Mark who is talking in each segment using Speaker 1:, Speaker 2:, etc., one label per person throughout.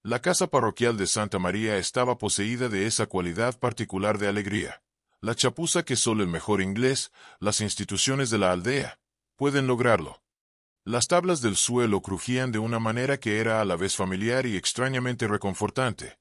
Speaker 1: La casa parroquial de Santa María estaba poseída de esa cualidad particular de alegría. La chapuza que solo el mejor inglés, las instituciones de la aldea, pueden lograrlo. Las tablas del suelo crujían de una manera que era a la vez familiar y extrañamente reconfortante.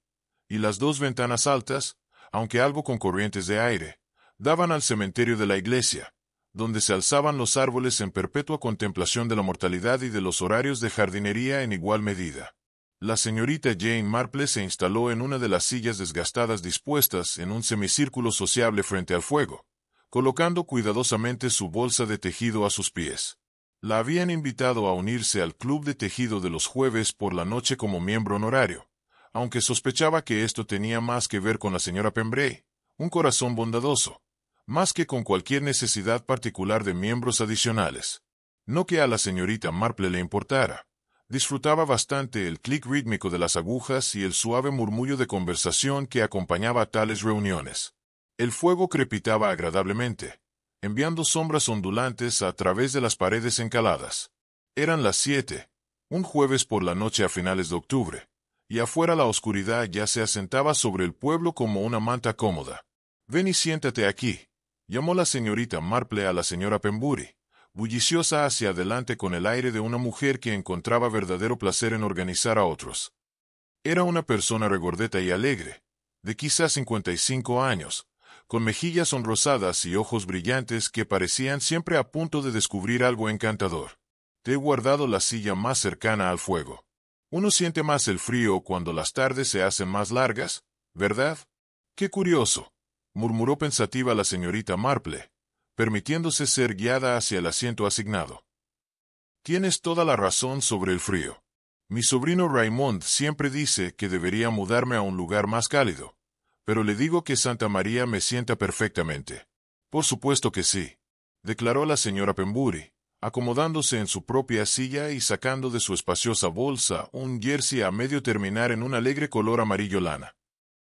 Speaker 1: Y las dos ventanas altas, aunque algo con corrientes de aire, daban al cementerio de la iglesia, donde se alzaban los árboles en perpetua contemplación de la mortalidad y de los horarios de jardinería en igual medida. La señorita Jane Marple se instaló en una de las sillas desgastadas dispuestas en un semicírculo sociable frente al fuego, colocando cuidadosamente su bolsa de tejido a sus pies. La habían invitado a unirse al club de tejido de los jueves por la noche como miembro honorario, aunque sospechaba que esto tenía más que ver con la señora Pembrey, un corazón bondadoso, más que con cualquier necesidad particular de miembros adicionales. No que a la señorita Marple le importara. Disfrutaba bastante el clic rítmico de las agujas y el suave murmullo de conversación que acompañaba a tales reuniones. El fuego crepitaba agradablemente, enviando sombras ondulantes a través de las paredes encaladas. Eran las 7, un jueves por la noche a finales de octubre, y afuera la oscuridad ya se asentaba sobre el pueblo como una manta cómoda. «Ven y siéntate aquí», llamó la señorita Marple a la señora Pembury, bulliciosa hacia adelante con el aire de una mujer que encontraba verdadero placer en organizar a otros. Era una persona regordeta y alegre, de quizás 55 años, con mejillas sonrosadas y ojos brillantes que parecían siempre a punto de descubrir algo encantador. «Te he guardado la silla más cercana al fuego. Uno siente más el frío cuando las tardes se hacen más largas, ¿verdad? ¡Qué curioso!», murmuró pensativa la señorita Marple, permitiéndose ser guiada hacia el asiento asignado. «Tienes toda la razón sobre el frío. Mi sobrino Raymond siempre dice que debería mudarme a un lugar más cálido, pero le digo que Santa María me sienta perfectamente». «Por supuesto que sí», declaró la señora Pembury, acomodándose en su propia silla y sacando de su espaciosa bolsa un jersey a medio terminar en un alegre color amarillo lana.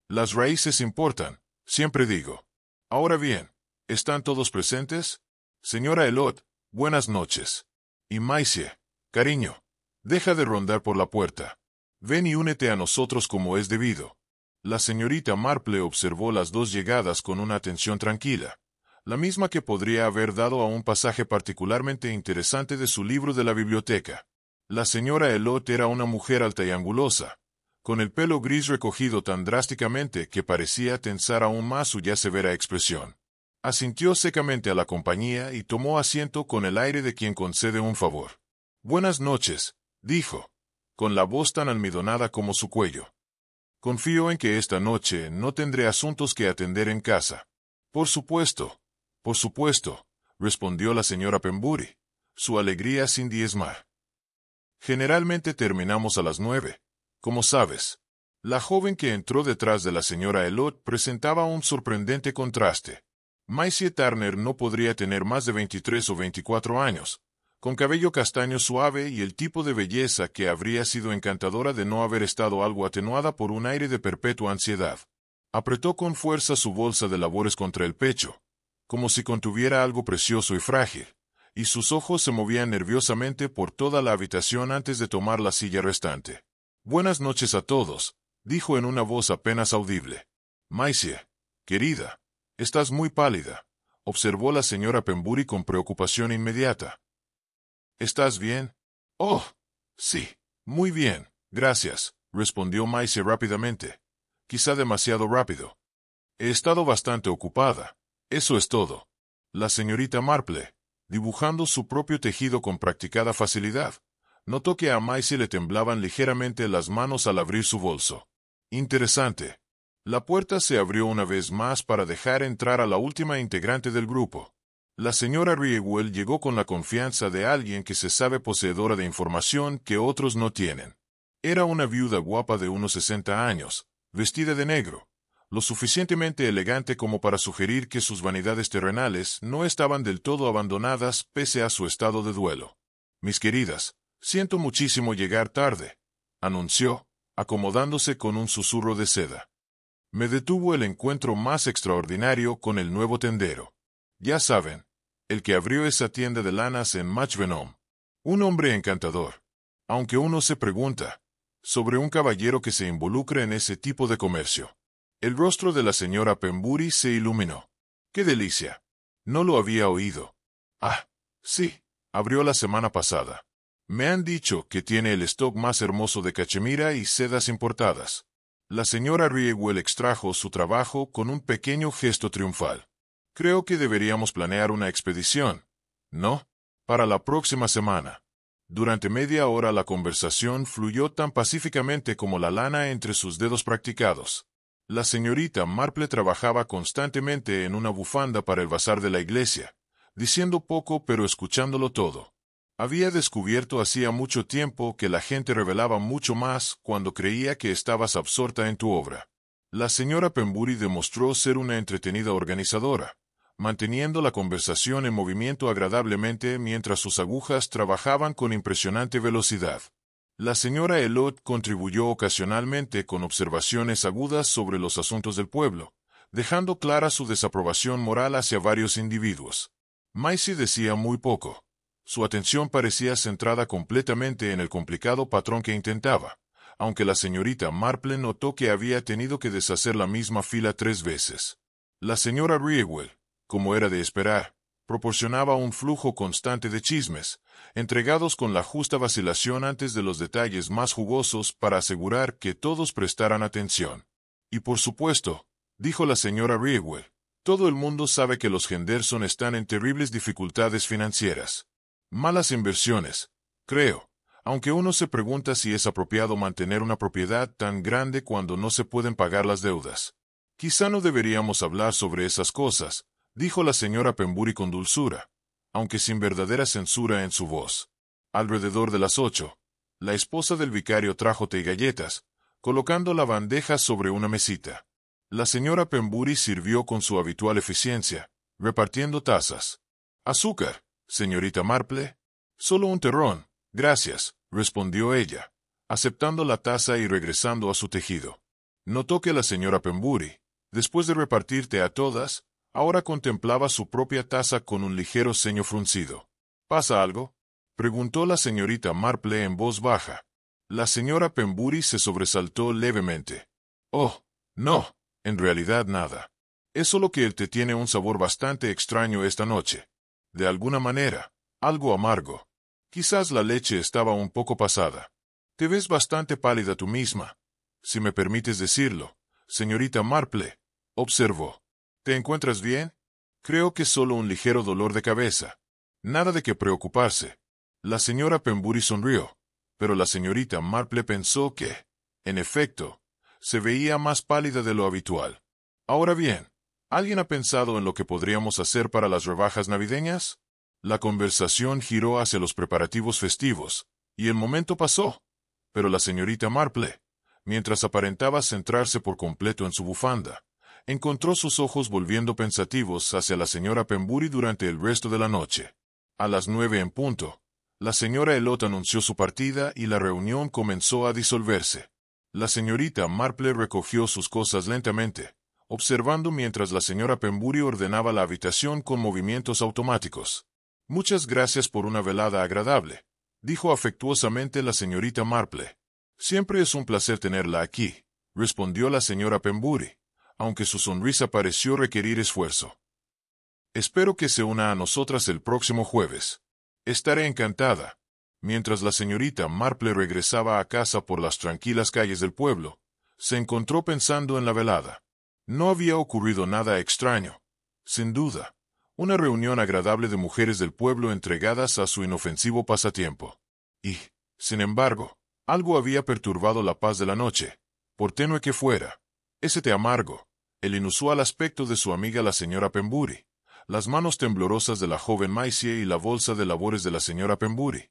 Speaker 1: «Las raíces importan, siempre digo. Ahora bien, ¿están todos presentes? Señora Elliot, buenas noches. Y Maisie, cariño, deja de rondar por la puerta. Ven y únete a nosotros como es debido». La señorita Marple observó las dos llegadas con una atención tranquila, la misma que podría haber dado a un pasaje particularmente interesante de su libro de la biblioteca. La señora Elliot era una mujer alta y angulosa, con el pelo gris recogido tan drásticamente que parecía tensar aún más su ya severa expresión. Asintió secamente a la compañía y tomó asiento con el aire de quien concede un favor. «Buenas noches», dijo, con la voz tan almidonada como su cuello. «Confío en que esta noche no tendré asuntos que atender en casa». Por supuesto», respondió la señora Pembury, su alegría sin diezmar. «Generalmente terminamos a las 9, como sabes». La joven que entró detrás de la señora Elliot presentaba un sorprendente contraste. Maisie Turner no podría tener más de 23 o 24 años, con cabello castaño suave y el tipo de belleza que habría sido encantadora de no haber estado algo atenuada por un aire de perpetua ansiedad. Apretó con fuerza su bolsa de labores contra el pecho, como si contuviera algo precioso y frágil, y sus ojos se movían nerviosamente por toda la habitación antes de tomar la silla restante. «Buenas noches a todos», dijo en una voz apenas audible. «Maisie, querida, estás muy pálida», observó la señora Pembury con preocupación inmediata. «¿Estás bien?» «Oh, sí, muy bien, gracias», respondió Maisie rápidamente. «Quizá demasiado rápido. He estado bastante ocupada. Eso es todo». La señorita Marple, dibujando su propio tejido con practicada facilidad, notó que a Maisie le temblaban ligeramente las manos al abrir su bolso. «Interesante». La puerta se abrió una vez más para dejar entrar a la última integrante del grupo. La señora Riewell llegó con la confianza de alguien que se sabe poseedora de información que otros no tienen. Era una viuda guapa de unos 60 años, vestida de negro, lo suficientemente elegante como para sugerir que sus vanidades terrenales no estaban del todo abandonadas pese a su estado de duelo. «Mis queridas, siento muchísimo llegar tarde», anunció, acomodándose con un susurro de seda. «Me detuvo el encuentro más extraordinario con el nuevo tendero. Ya saben, el que abrió esa tienda de lanas en Match Venom. Un hombre encantador. Aunque uno se pregunta, sobre un caballero que se involucre en ese tipo de comercio. El rostro de la señora Pembury se iluminó. ¡Qué delicia! No lo había oído. Ah, sí, abrió la semana pasada. Me han dicho que tiene el stock más hermoso de cachemira y sedas importadas. La señora Riewell extrajo su trabajo con un pequeño gesto triunfal. Creo que deberíamos planear una expedición, ¿no? Para la próxima semana. Durante media hora la conversación fluyó tan pacíficamente como la lana entre sus dedos practicados. La señorita Marple trabajaba constantemente en una bufanda para el bazar de la iglesia, diciendo poco pero escuchándolo todo. Había descubierto hacía mucho tiempo que la gente revelaba mucho más cuando creía que estabas absorta en tu obra. La señora Pembury demostró ser una entretenida organizadora, manteniendo la conversación en movimiento agradablemente mientras sus agujas trabajaban con impresionante velocidad. La señora Elliot contribuyó ocasionalmente con observaciones agudas sobre los asuntos del pueblo, dejando clara su desaprobación moral hacia varios individuos. Maisie decía muy poco. Su atención parecía centrada completamente en el complicado patrón que intentaba, aunque la señorita Marple notó que había tenido que deshacer la misma fila 3 veces. La señora Riewell, como era de esperar, proporcionaba un flujo constante de chismes, entregados con la justa vacilación antes de los detalles más jugosos para asegurar que todos prestaran atención. Y por supuesto, dijo la señora Riewell, todo el mundo sabe que los Henderson están en terribles dificultades financieras. Malas inversiones, creo, aunque uno se pregunta si es apropiado mantener una propiedad tan grande cuando no se pueden pagar las deudas. Quizá no deberíamos hablar sobre esas cosas, dijo la señora Pembury con dulzura, aunque sin verdadera censura en su voz. Alrededor de las 8, la esposa del vicario trajo té y galletas, colocando la bandeja sobre una mesita. La señora Pembury sirvió con su habitual eficiencia, repartiendo tazas. «Azúcar, señorita Marple». «Solo un terrón, gracias», respondió ella, aceptando la taza y regresando a su tejido. Notó que la señora Pembury, después de repartirte a todas, ahora contemplaba su propia taza con un ligero ceño fruncido. «¿Pasa algo?», preguntó la señorita Marple en voz baja. La señora Pembury se sobresaltó levemente. «Oh, no, en realidad nada. Es solo que el té tiene un sabor bastante extraño esta noche. De alguna manera, algo amargo. Quizás la leche estaba un poco pasada. Te ves bastante pálida tú misma, si me permites decirlo, señorita Marple», observó. «¿Te encuentras bien?» «Creo que solo un ligero dolor de cabeza. Nada de qué preocuparse». La señora Pembury sonrió, pero la señorita Marple pensó que, en efecto, se veía más pálida de lo habitual. «Ahora bien, ¿alguien ha pensado en lo que podríamos hacer para las rebajas navideñas?» La conversación giró hacia los preparativos festivos, y el momento pasó. Pero la señorita Marple, mientras aparentaba centrarse por completo en su bufanda, encontró sus ojos volviendo pensativos hacia la señora Pembury durante el resto de la noche. A las 9 en punto, la señora Elliot anunció su partida y la reunión comenzó a disolverse. La señorita Marple recogió sus cosas lentamente, observando mientras la señora Pembury ordenaba la habitación con movimientos automáticos. «Muchas gracias por una velada agradable», dijo afectuosamente la señorita Marple. «Siempre es un placer tenerla aquí», respondió la señora Pembury, aunque su sonrisa pareció requerir esfuerzo. «Espero que se una a nosotras el próximo jueves. Estaré encantada». Mientras la señorita Marple regresaba a casa por las tranquilas calles del pueblo, se encontró pensando en la velada. No había ocurrido nada extraño. Sin duda, una reunión agradable de mujeres del pueblo entregadas a su inofensivo pasatiempo. Y, sin embargo, algo había perturbado la paz de la noche, por tenue que fuera. Ese té amargo, el inusual aspecto de su amiga la señora Pembury, las manos temblorosas de la joven Maisie y la bolsa de labores de la señora Pembury,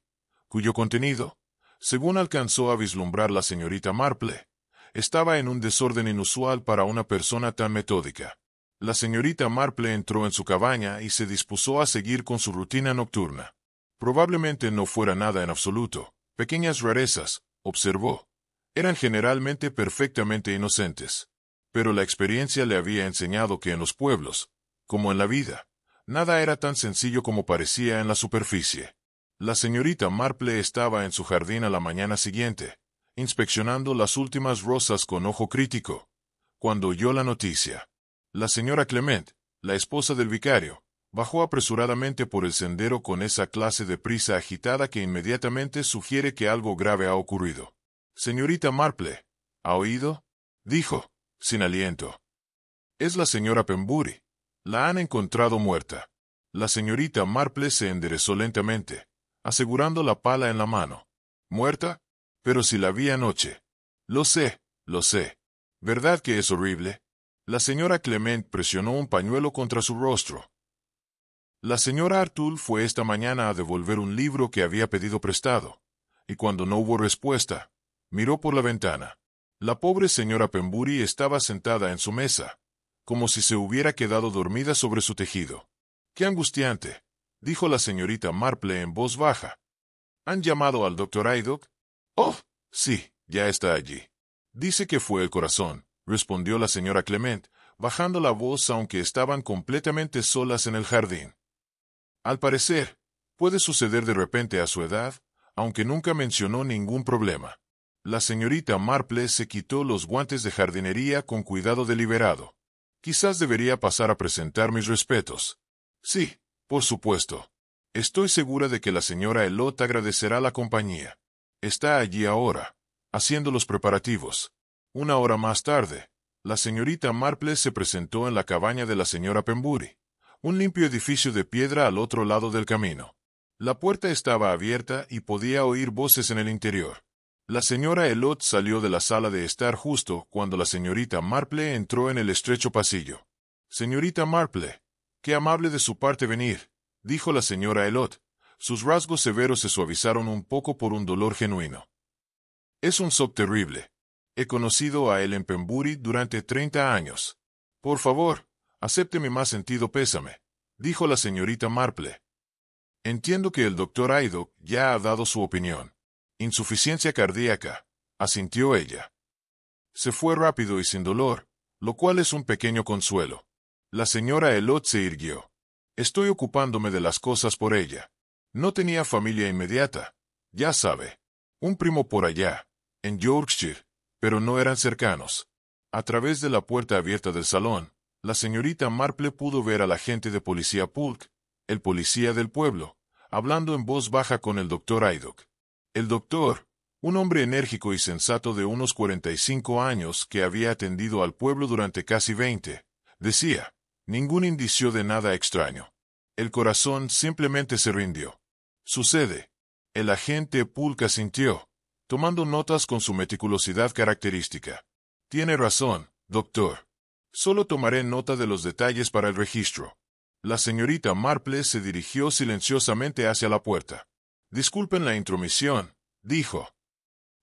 Speaker 1: cuyo contenido, según alcanzó a vislumbrar la señorita Marple, estaba en un desorden inusual para una persona tan metódica. La señorita Marple entró en su cabaña y se dispuso a seguir con su rutina nocturna. Probablemente no fuera nada en absoluto, pequeñas rarezas, observó. Eran generalmente perfectamente inocentes. Pero la experiencia le había enseñado que en los pueblos, como en la vida, nada era tan sencillo como parecía en la superficie. La señorita Marple estaba en su jardín a la mañana siguiente, inspeccionando las últimas rosas con ojo crítico, cuando oyó la noticia. La señora Clement, la esposa del vicario, bajó apresuradamente por el sendero con esa clase de prisa agitada que inmediatamente sugiere que algo grave ha ocurrido. «Señorita Marple, ¿ha oído?», dijo, sin aliento. «Es la señora Pembury. La han encontrado muerta». La señorita Marple se enderezó lentamente, asegurando la pala en la mano. «¿Muerta? Pero si la vi anoche». Lo sé. ¿Verdad que es horrible?» La señora Clement presionó un pañuelo contra su rostro. «La señora Artul fue esta mañana a devolver un libro que había pedido prestado, y cuando no hubo respuesta, miró por la ventana. La pobre señora Pembury estaba sentada en su mesa, como si se hubiera quedado dormida sobre su tejido». «Qué angustiante», dijo la señorita Marple en voz baja. «¿Han llamado al doctor Haydock?» «Oh, sí, ya está allí. Dice que fue el corazón», respondió la señora Clement, bajando la voz aunque estaban completamente solas en el jardín. «Al parecer, puede suceder de repente a su edad», aunque nunca mencionó ningún problema. La señorita Marple se quitó los guantes de jardinería con cuidado deliberado. «Quizás debería pasar a presentar mis respetos». «Sí, por supuesto. Estoy segura de que la señora Elliot agradecerá la compañía. Está allí ahora, haciendo los preparativos». Una hora más tarde, la señorita Marple se presentó en la cabaña de la señora Pembury, un limpio edificio de piedra al otro lado del camino. La puerta estaba abierta y podía oír voces en el interior. La señora Elliot salió de la sala de estar justo cuando la señorita Marple entró en el estrecho pasillo. «Señorita Marple, qué amable de su parte venir», dijo la señora Elliot. Sus rasgos severos se suavizaron un poco por un dolor genuino. «Es un shock terrible. He conocido a él en Pembury durante 30 años. Por favor, acepte mi más sentido pésame», dijo la señorita Marple. «Entiendo que el doctor Haydock ya ha dado su opinión». «Insuficiencia cardíaca», asintió ella. «Se fue rápido y sin dolor, lo cual es un pequeño consuelo». La señora Elliot se irguió. «Estoy ocupándome de las cosas por ella. No tenía familia inmediata, ya sabe. Un primo por allá, en Yorkshire, pero no eran cercanos». A través de la puerta abierta del salón, la señorita Marple pudo ver al agente de policía Polk, el policía del pueblo, hablando en voz baja con el doctor Haydock. El doctor, un hombre enérgico y sensato de unos 45 años que había atendido al pueblo durante casi 20, decía, «Ningún indicio de nada extraño. El corazón simplemente se rindió». «Sucede». El agente Polk asintió, tomando notas con su meticulosidad característica. «Tiene razón, doctor. Solo tomaré nota de los detalles para el registro». La señorita Marple se dirigió silenciosamente hacia la puerta. «Disculpen la intromisión», dijo.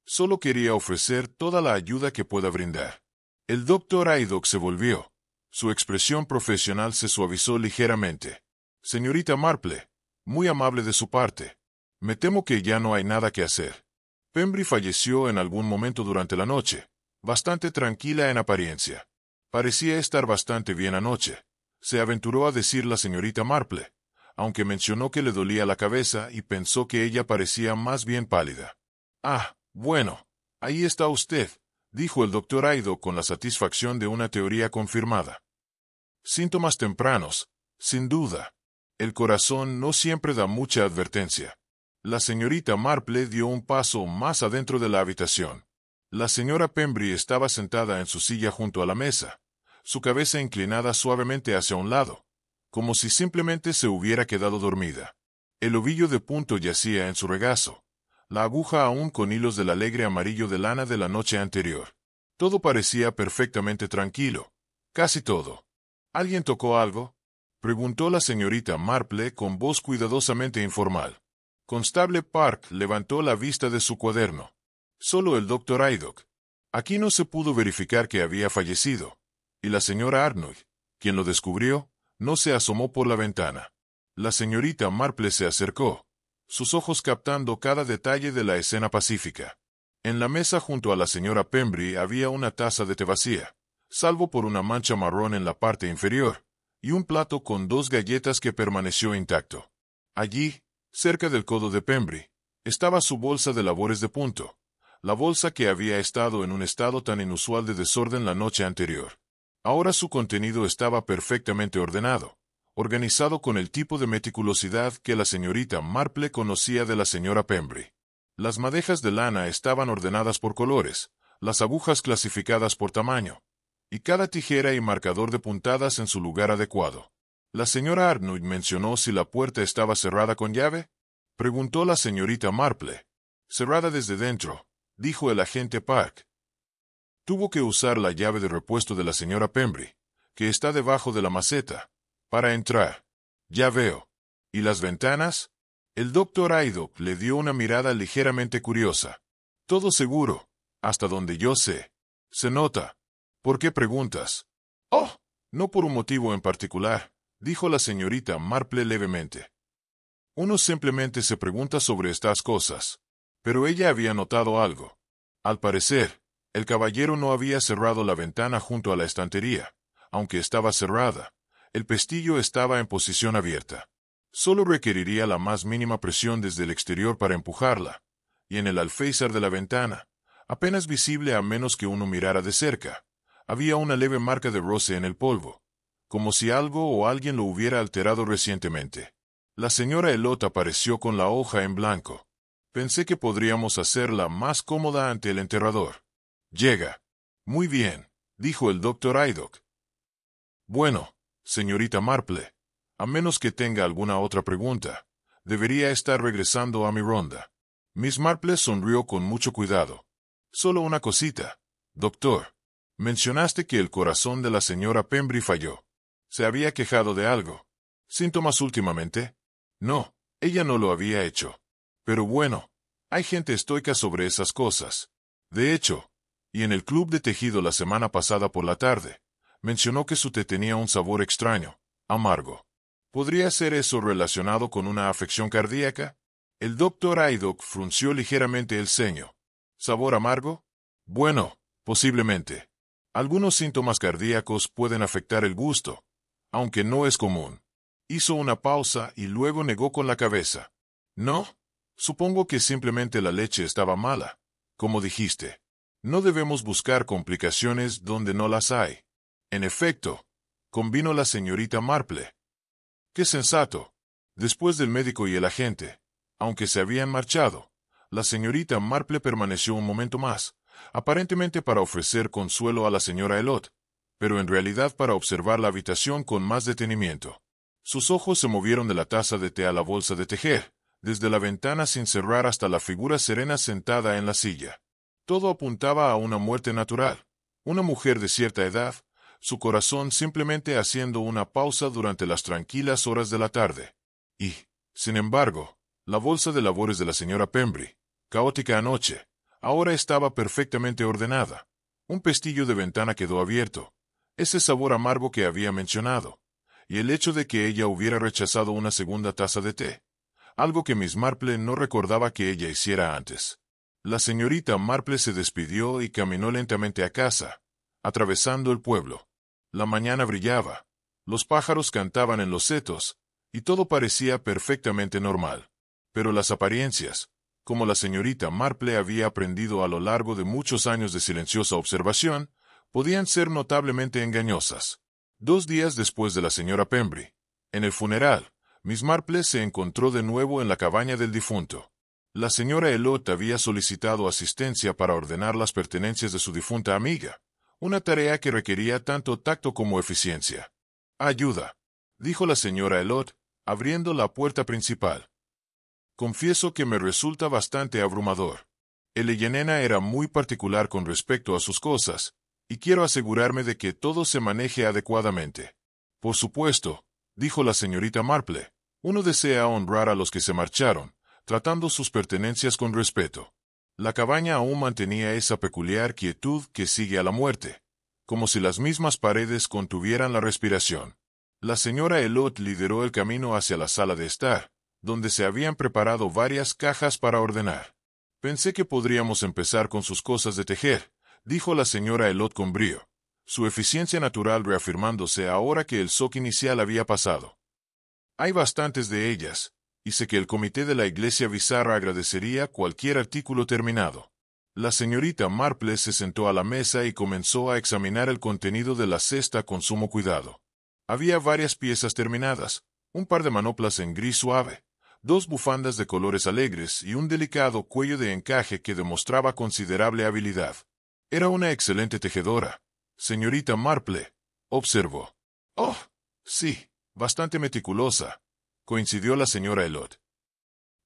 Speaker 1: «Solo quería ofrecer toda la ayuda que pueda brindar». El doctor Haydock se volvió. Su expresión profesional se suavizó ligeramente. «Señorita Marple, muy amable de su parte. Me temo que ya no hay nada que hacer. Pembury falleció en algún momento durante la noche, bastante tranquila en apariencia. Parecía estar bastante bien anoche», se aventuró a decir la señorita Marple, aunque mencionó que le dolía la cabeza y pensó que ella parecía más bien pálida. «Ah, bueno, ahí está usted», dijo el doctor Haydock con la satisfacción de una teoría confirmada. «Síntomas tempranos, sin duda. El corazón no siempre da mucha advertencia». La señorita Marple dio un paso más adentro de la habitación. La señora Pembury estaba sentada en su silla junto a la mesa, su cabeza inclinada suavemente hacia un lado, como si simplemente se hubiera quedado dormida. El ovillo de punto yacía en su regazo, la aguja aún con hilos del alegre amarillo de lana de la noche anterior. Todo parecía perfectamente tranquilo, casi todo. «¿Alguien tocó algo?», preguntó la señorita Marple con voz cuidadosamente informal. Constable Park levantó la vista de su cuaderno. «Solo el doctor Haydock. Aquí no se pudo verificar que había fallecido, y la señora Arnold, quien lo descubrió, no se asomó por la ventana». La señorita Marple se acercó, sus ojos captando cada detalle de la escena pacífica. En la mesa junto a la señora Pembury había una taza de té vacía, salvo por una mancha marrón en la parte inferior, y un plato con 2 galletas que permaneció intacto. Allí, cerca del codo de Pembury, estaba su bolsa de labores de punto, la bolsa que había estado en un estado tan inusual de desorden la noche anterior. Ahora su contenido estaba perfectamente ordenado, organizado con el tipo de meticulosidad que la señorita Marple conocía de la señora Pembry. Las madejas de lana estaban ordenadas por colores, las agujas clasificadas por tamaño, y cada tijera y marcador de puntadas en su lugar adecuado. ¿La señora Arnold mencionó si la puerta estaba cerrada con llave?, preguntó la señorita Marple. Cerrada desde dentro, dijo el agente Park. Tuvo que usar la llave de repuesto de la señora Pembry, que está debajo de la maceta, para entrar. Ya veo. ¿Y las ventanas? El doctor Aydock le dio una mirada ligeramente curiosa. Todo seguro, hasta donde yo sé. Se nota. ¿Por qué preguntas? Oh, no por un motivo en particular, dijo la señorita Marple levemente. Uno simplemente se pregunta sobre estas cosas. Pero ella había notado algo. Al parecer, el caballero no había cerrado la ventana junto a la estantería. Aunque estaba cerrada, el pestillo estaba en posición abierta. Solo requeriría la más mínima presión desde el exterior para empujarla, y en el alféizar de la ventana, apenas visible a menos que uno mirara de cerca, había una leve marca de roce en el polvo, como si algo o alguien lo hubiera alterado recientemente. La señora Elliot apareció con la hoja en blanco. Pensé que podríamos hacerla más cómoda ante el enterrador. Llega. Muy bien, dijo el doctor Aydock. Bueno, señorita Marple, a menos que tenga alguna otra pregunta, debería estar regresando a mi ronda. Miss Marple sonrió con mucho cuidado. Solo una cosita, doctor. Mencionaste que el corazón de la señora Pembry falló. ¿Se había quejado de algo? ¿Síntomas últimamente? No, ella no lo había hecho. Pero bueno, hay gente estoica sobre esas cosas. De hecho, y en el club de tejido la semana pasada por la tarde, mencionó que su té tenía un sabor extraño, amargo. ¿Podría ser eso relacionado con una afección cardíaca? El doctor Aydock frunció ligeramente el ceño. ¿Sabor amargo? Bueno, posiblemente. Algunos síntomas cardíacos pueden afectar el gusto, aunque no es común. Hizo una pausa y luego negó con la cabeza. No, supongo que simplemente la leche estaba mala, como dijiste. No debemos buscar complicaciones donde no las hay. En efecto, convino la señorita Marple. ¡Qué sensato! Después del médico y el agente, aunque se habían marchado, la señorita Marple permaneció un momento más, aparentemente para ofrecer consuelo a la señora Elliot, pero en realidad para observar la habitación con más detenimiento. Sus ojos se movieron de la taza de té a la bolsa de tejer, desde la ventana sin cerrar hasta la figura serena sentada en la silla. Todo apuntaba a una muerte natural. Una mujer de cierta edad, su corazón simplemente haciendo una pausa durante las tranquilas horas de la tarde. Y, sin embargo, la bolsa de labores de la señora Pembry, caótica anoche, ahora estaba perfectamente ordenada. Un pestillo de ventana quedó abierto. Ese sabor amargo que había mencionado. Y el hecho de que ella hubiera rechazado una segunda taza de té. Algo que Miss Marple no recordaba que ella hiciera antes. La señorita Marple se despidió y caminó lentamente a casa, atravesando el pueblo. La mañana brillaba, los pájaros cantaban en los setos, y todo parecía perfectamente normal. Pero las apariencias, como la señorita Marple había aprendido a lo largo de muchos años de silenciosa observación, podían ser notablemente engañosas. 2 días después de la señora Pembry, en el funeral, Miss Marple se encontró de nuevo en la cabaña del difunto. La señora Elliot había solicitado asistencia para ordenar las pertenencias de su difunta amiga, una tarea que requería tanto tacto como eficiencia. «Ayuda», dijo la señora Elliot, abriendo la puerta principal. «Confieso que me resulta bastante abrumador. Elena era muy particular con respecto a sus cosas, y quiero asegurarme de que todo se maneje adecuadamente». «Por supuesto», dijo la señorita Marple, «uno desea honrar a los que se marcharon, tratando sus pertenencias con respeto». La cabaña aún mantenía esa peculiar quietud que sigue a la muerte, como si las mismas paredes contuvieran la respiración. La señora Elliot lideró el camino hacia la sala de estar, donde se habían preparado varias cajas para ordenar. «Pensé que podríamos empezar con sus cosas de tejer», dijo la señora Elliot con brío, su eficiencia natural reafirmándose ahora que el shock inicial había pasado. «Hay bastantes de ellas, y sé que el comité de la iglesia bizarra agradecería cualquier artículo terminado». La señorita Marple se sentó a la mesa y comenzó a examinar el contenido de la cesta con sumo cuidado. Había varias piezas terminadas, un par de manoplas en gris suave, 2 bufandas de colores alegres y un delicado cuello de encaje que demostraba considerable habilidad. Era una excelente tejedora, señorita Marple, observó. Oh, sí, bastante meticulosa, coincidió la señora Elliot.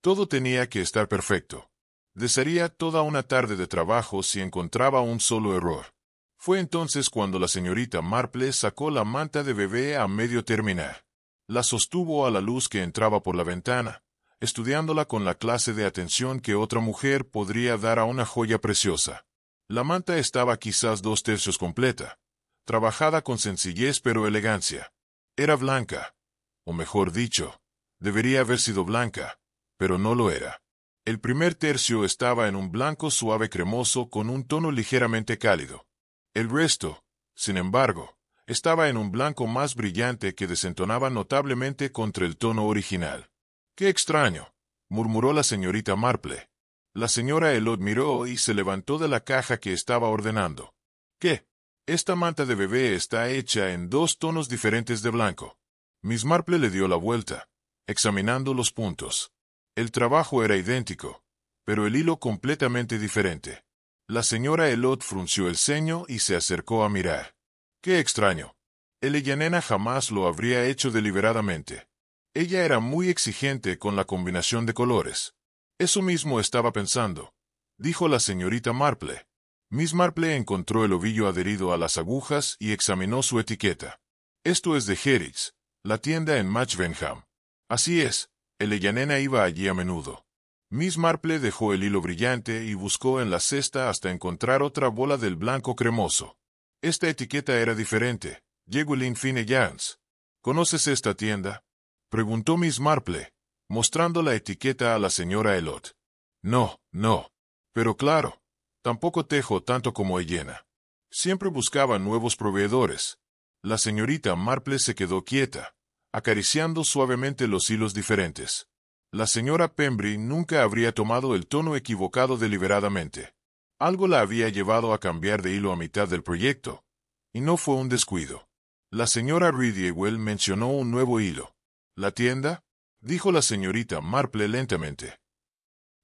Speaker 1: Todo tenía que estar perfecto. Desearía toda una tarde de trabajo si encontraba un solo error. Fue entonces cuando la señorita Marple sacó la manta de bebé a medio terminar. La sostuvo a la luz que entraba por la ventana, estudiándola con la clase de atención que otra mujer podría dar a una joya preciosa. La manta estaba quizás 2/3 completa, trabajada con sencillez pero elegancia. Era blanca, o mejor dicho, debería haber sido blanca, pero no lo era. El primer tercio estaba en un blanco suave cremoso con un tono ligeramente cálido. El resto, sin embargo, estaba en un blanco más brillante que desentonaba notablemente contra el tono original. «¡Qué extraño!», murmuró la señorita Marple. La señora Elliot miró y se levantó de la caja que estaba ordenando. «¿Qué? Esta manta de bebé está hecha en 2 tonos diferentes de blanco». Miss Marple le dio la vuelta, examinando los puntos. El trabajo era idéntico, pero el hilo completamente diferente. La señora Elliot frunció el ceño y se acercó a mirar. «¡Qué extraño! Elena jamás lo habría hecho deliberadamente. Ella era muy exigente con la combinación de colores». «Eso mismo estaba pensando», dijo la señorita Marple. Miss Marple encontró el ovillo adherido a las agujas y examinó su etiqueta. «Esto es de Herrick's, la tienda en Matchvenham». «Así es, Elena iba allí a menudo». Miss Marple dejó el hilo brillante y buscó en la cesta hasta encontrar otra bola del blanco cremoso. Esta etiqueta era diferente. «Llewellyn Fine Yarns». «¿Conoces esta tienda?», preguntó Miss Marple, mostrando la etiqueta a la señora Elliot. «No, no. Pero claro, tampoco tejo tanto como Elena. Siempre buscaba nuevos proveedores». La señorita Marple se quedó quieta, acariciando suavemente los hilos diferentes. La señora Pembry nunca habría tomado el tono equivocado deliberadamente. Algo la había llevado a cambiar de hilo a mitad del proyecto, y no fue un descuido. La señora Ridgewell mencionó un nuevo hilo. «¿La tienda?», dijo la señorita Marple lentamente.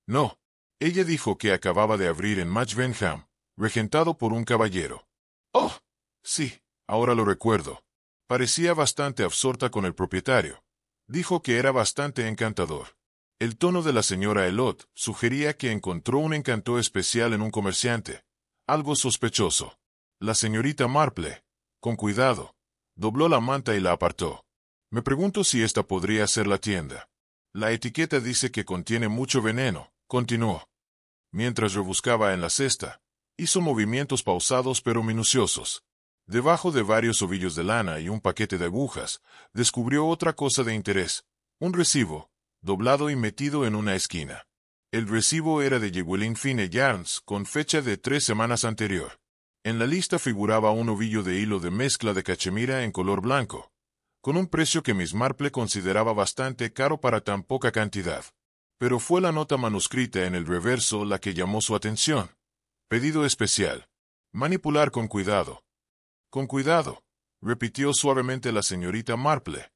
Speaker 1: «No. Ella dijo que acababa de abrir en Matchvenham, regentado por un caballero». «Oh, sí, ahora lo recuerdo. Parecía bastante absorta con el propietario. Dijo que era bastante encantador». El tono de la señora Elliot sugería que encontró un encanto especial en un comerciante, algo sospechoso. La señorita Marple, con cuidado, dobló la manta y la apartó. «Me pregunto si esta podría ser la tienda. La etiqueta dice que contiene mucho veneno», continuó. Mientras rebuscaba en la cesta, hizo movimientos pausados pero minuciosos. Debajo de varios ovillos de lana y un paquete de agujas, descubrió otra cosa de interés, un recibo, doblado y metido en una esquina. El recibo era de Llewellyn Fine Yarns con fecha de 3 semanas anterior. En la lista figuraba un ovillo de hilo de mezcla de cachemira en color blanco, con un precio que Miss Marple consideraba bastante caro para tan poca cantidad. Pero fue la nota manuscrita en el reverso la que llamó su atención. «Pedido especial. Manipular con cuidado». «Con cuidado», repitió suavemente la señorita Marple.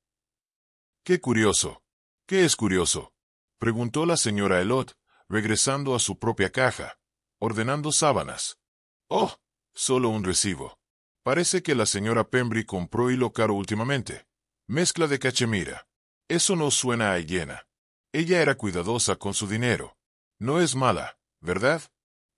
Speaker 1: «Qué curioso». «¿Qué es curioso?», preguntó la señora Elliot, regresando a su propia caja, ordenando sábanas. «Oh, solo un recibo. Parece que la señora Pembry compró hilo caro últimamente. Mezcla de cachemira. Eso no suena a Elena. Ella era cuidadosa con su dinero. No es mala, ¿verdad?».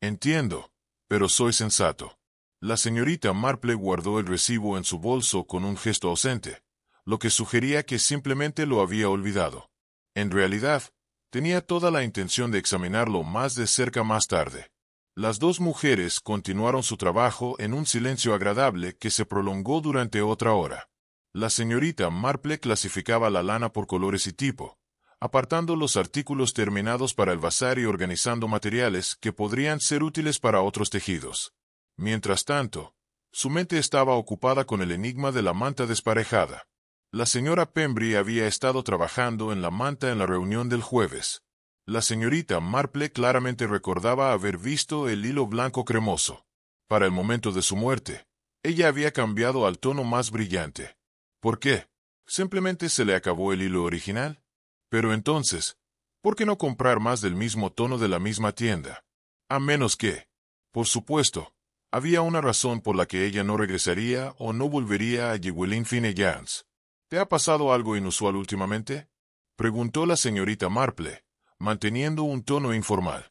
Speaker 1: «Entiendo, pero soy sensato». La señorita Marple guardó el recibo en su bolso con un gesto ausente, lo que sugería que simplemente lo había olvidado. En realidad, tenía toda la intención de examinarlo más de cerca más tarde. Las 2 mujeres continuaron su trabajo en un silencio agradable que se prolongó durante otra hora. La señorita Marple clasificaba la lana por colores y tipo, apartando los artículos terminados para el bazar y organizando materiales que podrían ser útiles para otros tejidos. Mientras tanto, su mente estaba ocupada con el enigma de la manta desparejada. La señora Pembry había estado trabajando en la manta en la reunión del jueves. La señorita Marple claramente recordaba haber visto el hilo blanco cremoso. Para el momento de su muerte, ella había cambiado al tono más brillante. ¿Por qué? ¿Simplemente se le acabó el hilo original? Pero entonces, ¿por qué no comprar más del mismo tono de la misma tienda? A menos que, por supuesto, había una razón por la que ella no regresaría o no volvería a Llywelyn Finnegans. ¿Te ha pasado algo inusual últimamente?, preguntó la señorita Marple, manteniendo un tono informal.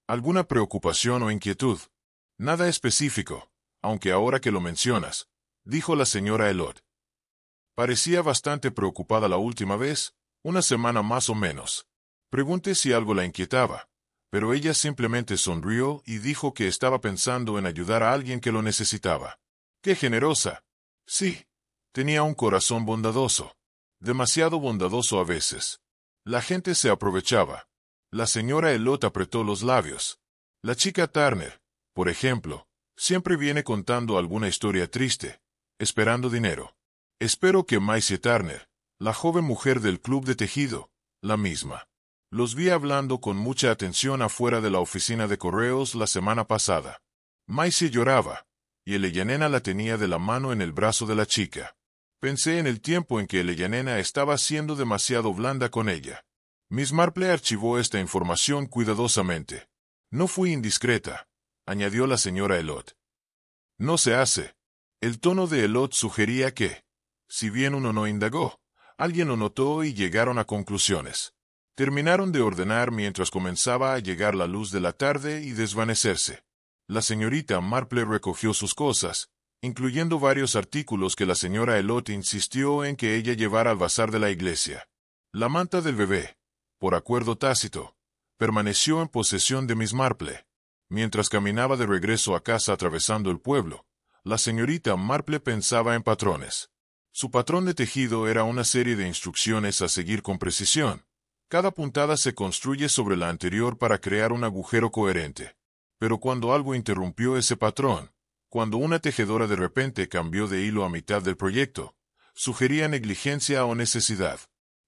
Speaker 1: ¿Alguna preocupación o inquietud? Nada específico, aunque ahora que lo mencionas, dijo la señora Elliot. Parecía bastante preocupada la última vez, una semana más o menos. Pregunté si algo la inquietaba, pero ella simplemente sonrió y dijo que estaba pensando en ayudar a alguien que lo necesitaba. ¡Qué generosa! Sí, tenía un corazón bondadoso. Demasiado bondadoso a veces. La gente se aprovechaba. La señora Elliot apretó los labios. La chica Turner, por ejemplo, siempre viene contando alguna historia triste, esperando dinero. Espero que Maisie Turner, la joven mujer del club de tejido, la misma. Los vi hablando con mucha atención afuera de la oficina de correos la semana pasada. Maisie lloraba, y Eleyanena la tenía de la mano en el brazo de la chica. Pensé en el tiempo en que Eleyanena estaba siendo demasiado blanda con ella. Miss Marple archivó esta información cuidadosamente. No fui indiscreta, añadió la señora Elliot. No se hace. El tono de Elliot sugería que, si bien uno no indagó, alguien lo notó y llegaron a conclusiones. Terminaron de ordenar mientras comenzaba a llegar la luz de la tarde y desvanecerse. La señorita Marple recogió sus cosas, incluyendo varios artículos que la señora Elliot insistió en que ella llevara al bazar de la iglesia. La manta del bebé, por acuerdo tácito, permaneció en posesión de Miss Marple. Mientras caminaba de regreso a casa atravesando el pueblo, la señorita Marple pensaba en patrones. Su patrón de tejido era una serie de instrucciones a seguir con precisión. Cada puntada se construye sobre la anterior para crear un agujero coherente. Pero cuando algo interrumpió ese patrón, cuando una tejedora de repente cambió de hilo a mitad del proyecto, sugería negligencia o necesidad.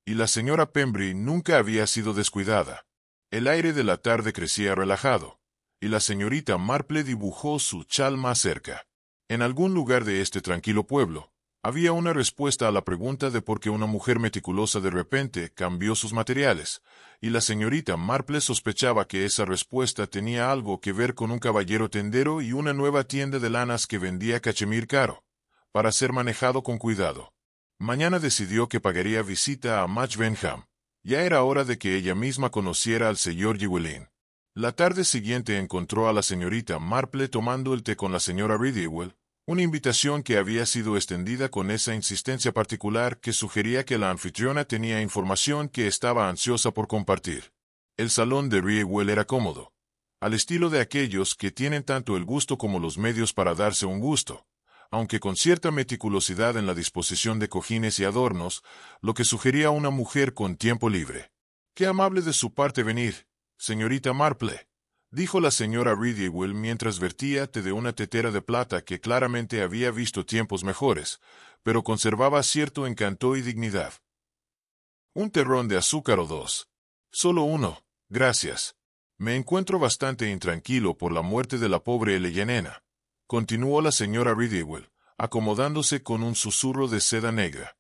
Speaker 1: Y la señora Pembry nunca había sido descuidada. El aire de la tarde crecía relajado, y la señorita Marple dibujó su chal más cerca. En algún lugar de este tranquilo pueblo, había una respuesta a la pregunta de por qué una mujer meticulosa de repente cambió sus materiales, y la señorita Marple sospechaba que esa respuesta tenía algo que ver con un caballero tendero y una nueva tienda de lanas que vendía cachemir caro, para ser manejado con cuidado. Mañana decidió que pagaría visita a Madge Benham. Ya era hora de que ella misma conociera al señor Llywelyn. La tarde siguiente encontró a la señorita Marple tomando el té con la señora Ridgewell, una invitación que había sido extendida con esa insistencia particular que sugería que la anfitriona tenía información que estaba ansiosa por compartir. El salón de Ridgewell era cómodo, al estilo de aquellos que tienen tanto el gusto como los medios para darse un gusto, aunque con cierta meticulosidad en la disposición de cojines y adornos, lo que sugería una mujer con tiempo libre. «Qué amable de su parte venir, señorita Marple», dijo la señora Ridgewell mientras vertía té de una tetera de plata que claramente había visto tiempos mejores, pero conservaba cierto encanto y dignidad. «Un terrón de azúcar o dos». «Solo uno, gracias. Me encuentro bastante intranquilo por la muerte de la pobre Eleyanena», continuó la señora Ridgewell, acomodándose con un susurro de seda negra.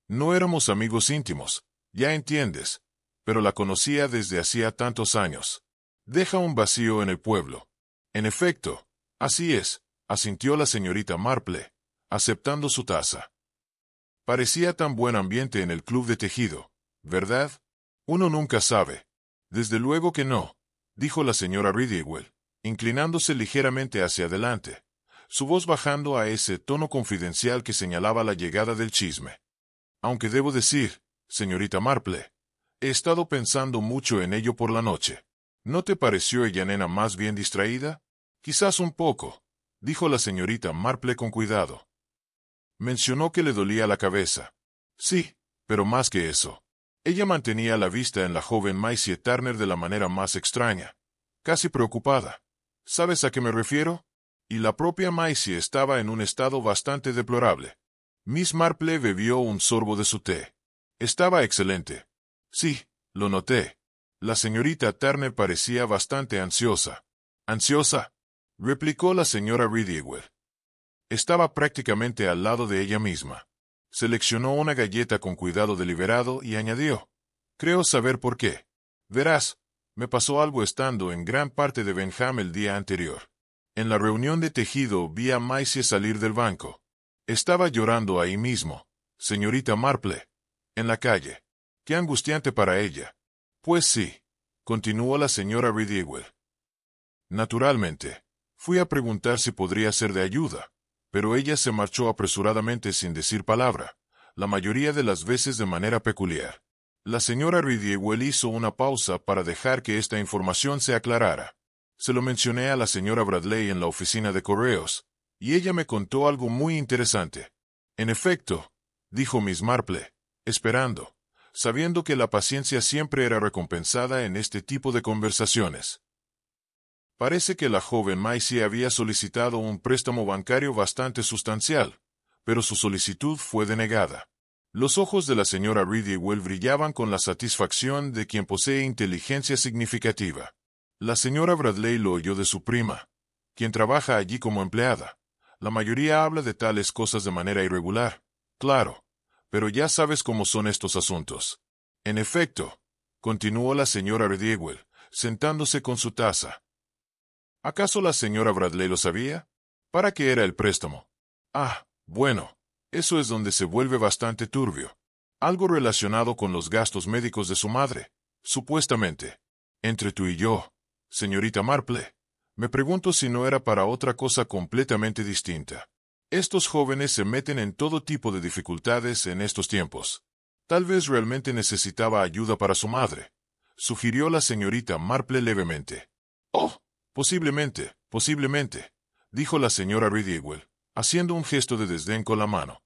Speaker 1: «No éramos amigos íntimos, ya entiendes, pero la conocía desde hacía tantos años. Deja un vacío en el pueblo». «En efecto, así es», asintió la señorita Marple, aceptando su taza. «Parecía tan buen ambiente en el club de tejido, ¿verdad? Uno nunca sabe». «Desde luego que no», dijo la señora Ridgewell, inclinándose ligeramente hacia adelante, su voz bajando a ese tono confidencial que señalaba la llegada del chisme. «Aunque debo decir, señorita Marple, he estado pensando mucho en ello por la noche. ¿No te pareció Eleyanena más bien distraída?» «Quizás un poco», dijo la señorita Marple con cuidado. «Mencionó que le dolía la cabeza». «Sí, pero más que eso. Ella mantenía la vista en la joven Maisie Turner de la manera más extraña, casi preocupada. ¿Sabes a qué me refiero?» Y la propia Maisie estaba en un estado bastante deplorable. Miss Marple bebió un sorbo de su té. «Estaba excelente». «Sí, lo noté». La señorita Turner parecía bastante ansiosa. ¿Ansiosa?, replicó la señora Ridgewell. Estaba prácticamente al lado de ella misma. Seleccionó una galleta con cuidado deliberado y añadió: «Creo saber por qué. Verás, me pasó algo estando en gran parte de Benham el día anterior. En la reunión de tejido vi a Maisie salir del banco. Estaba llorando ahí mismo, señorita Marple, en la calle. Qué angustiante para ella». «Pues sí», continuó la señora Ridgewell. «Naturalmente, fui a preguntar si podría ser de ayuda, pero ella se marchó apresuradamente sin decir palabra, la mayoría de las veces de manera peculiar». La señora Ridgewell hizo una pausa para dejar que esta información se aclarara. «Se lo mencioné a la señora Bradley en la oficina de correos, y ella me contó algo muy interesante». «En efecto», dijo Miss Marple, esperando, sabiendo que la paciencia siempre era recompensada en este tipo de conversaciones. Parece que la joven Maisie había solicitado un préstamo bancario bastante sustancial, pero su solicitud fue denegada. Los ojos de la señora Ridgewell brillaban con la satisfacción de quien posee inteligencia significativa. La señora Bradley lo oyó de su prima, quien trabaja allí como empleada. La mayoría habla de tales cosas de manera irregular, claro, pero ya sabes cómo son estos asuntos. En efecto, continuó la señora Ridgewell, sentándose con su taza. ¿Acaso la señora Bradley lo sabía? ¿Para qué era el préstamo? Ah, bueno, eso es donde se vuelve bastante turbio. Algo relacionado con los gastos médicos de su madre, supuestamente. Entre tú y yo, señorita Marple, me pregunto si no era para otra cosa completamente distinta. Estos jóvenes se meten en todo tipo de dificultades en estos tiempos. Tal vez realmente necesitaba ayuda para su madre, sugirió la señorita Marple levemente. Oh, posiblemente, dijo la señora Ridgewell, haciendo un gesto de desdén con la mano.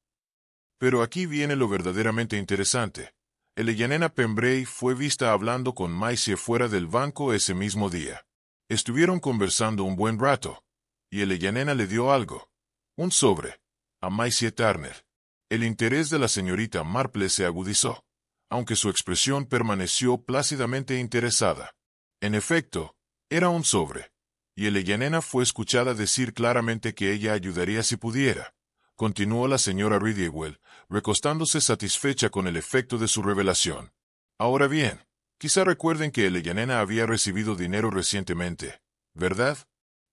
Speaker 1: Pero aquí viene lo verdaderamente interesante. Eleanor Pembrey fue vista hablando con Maisie fuera del banco ese mismo día. Estuvieron conversando un buen rato, y Eleanor le dio algo, un sobre, a Maisie Turner. El interés de la señorita Marple se agudizó, aunque su expresión permaneció plácidamente interesada. En efecto, era un sobre, y Eleanor fue escuchada decir claramente que ella ayudaría si pudiera. Continuó la señora Ridgewell, recostándose satisfecha con el efecto de su revelación. Ahora bien, quizá recuerden que Eleanor había recibido dinero recientemente, ¿verdad?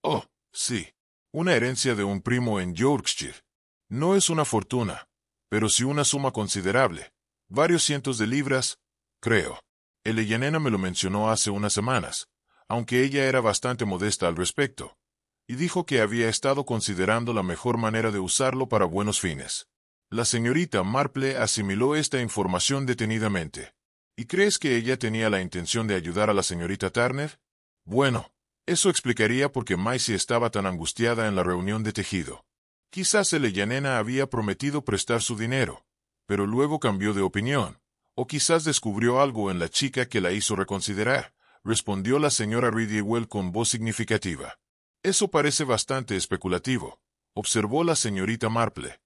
Speaker 1: Oh, sí. Una herencia de un primo en Yorkshire. No es una fortuna, pero sí una suma considerable. Varios cientos de libras, creo. Eleanor me lo mencionó hace unas semanas, aunque ella era bastante modesta al respecto, y dijo que había estado considerando la mejor manera de usarlo para buenos fines. La señorita Marple asimiló esta información detenidamente. ¿Y crees que ella tenía la intención de ayudar a la señorita Turner? Bueno, eso explicaría por qué Maisie estaba tan angustiada en la reunión de tejido. Quizás Eleanor había prometido prestar su dinero, pero luego cambió de opinión, o quizás descubrió algo en la chica que la hizo reconsiderar, respondió la señora Ridgewell con voz significativa. Eso parece bastante especulativo, observó la señorita Marple.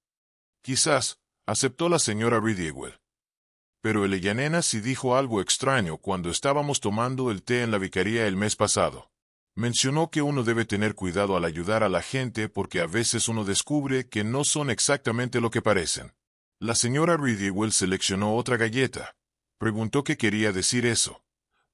Speaker 1: Quizás, aceptó la señora Ridgewell. Pero Eleanor sí dijo algo extraño cuando estábamos tomando el té en la vicaría el mes pasado. Mencionó que uno debe tener cuidado al ayudar a la gente porque a veces uno descubre que no son exactamente lo que parecen. La señora Ridgewell seleccionó otra galleta. Preguntó qué quería decir eso,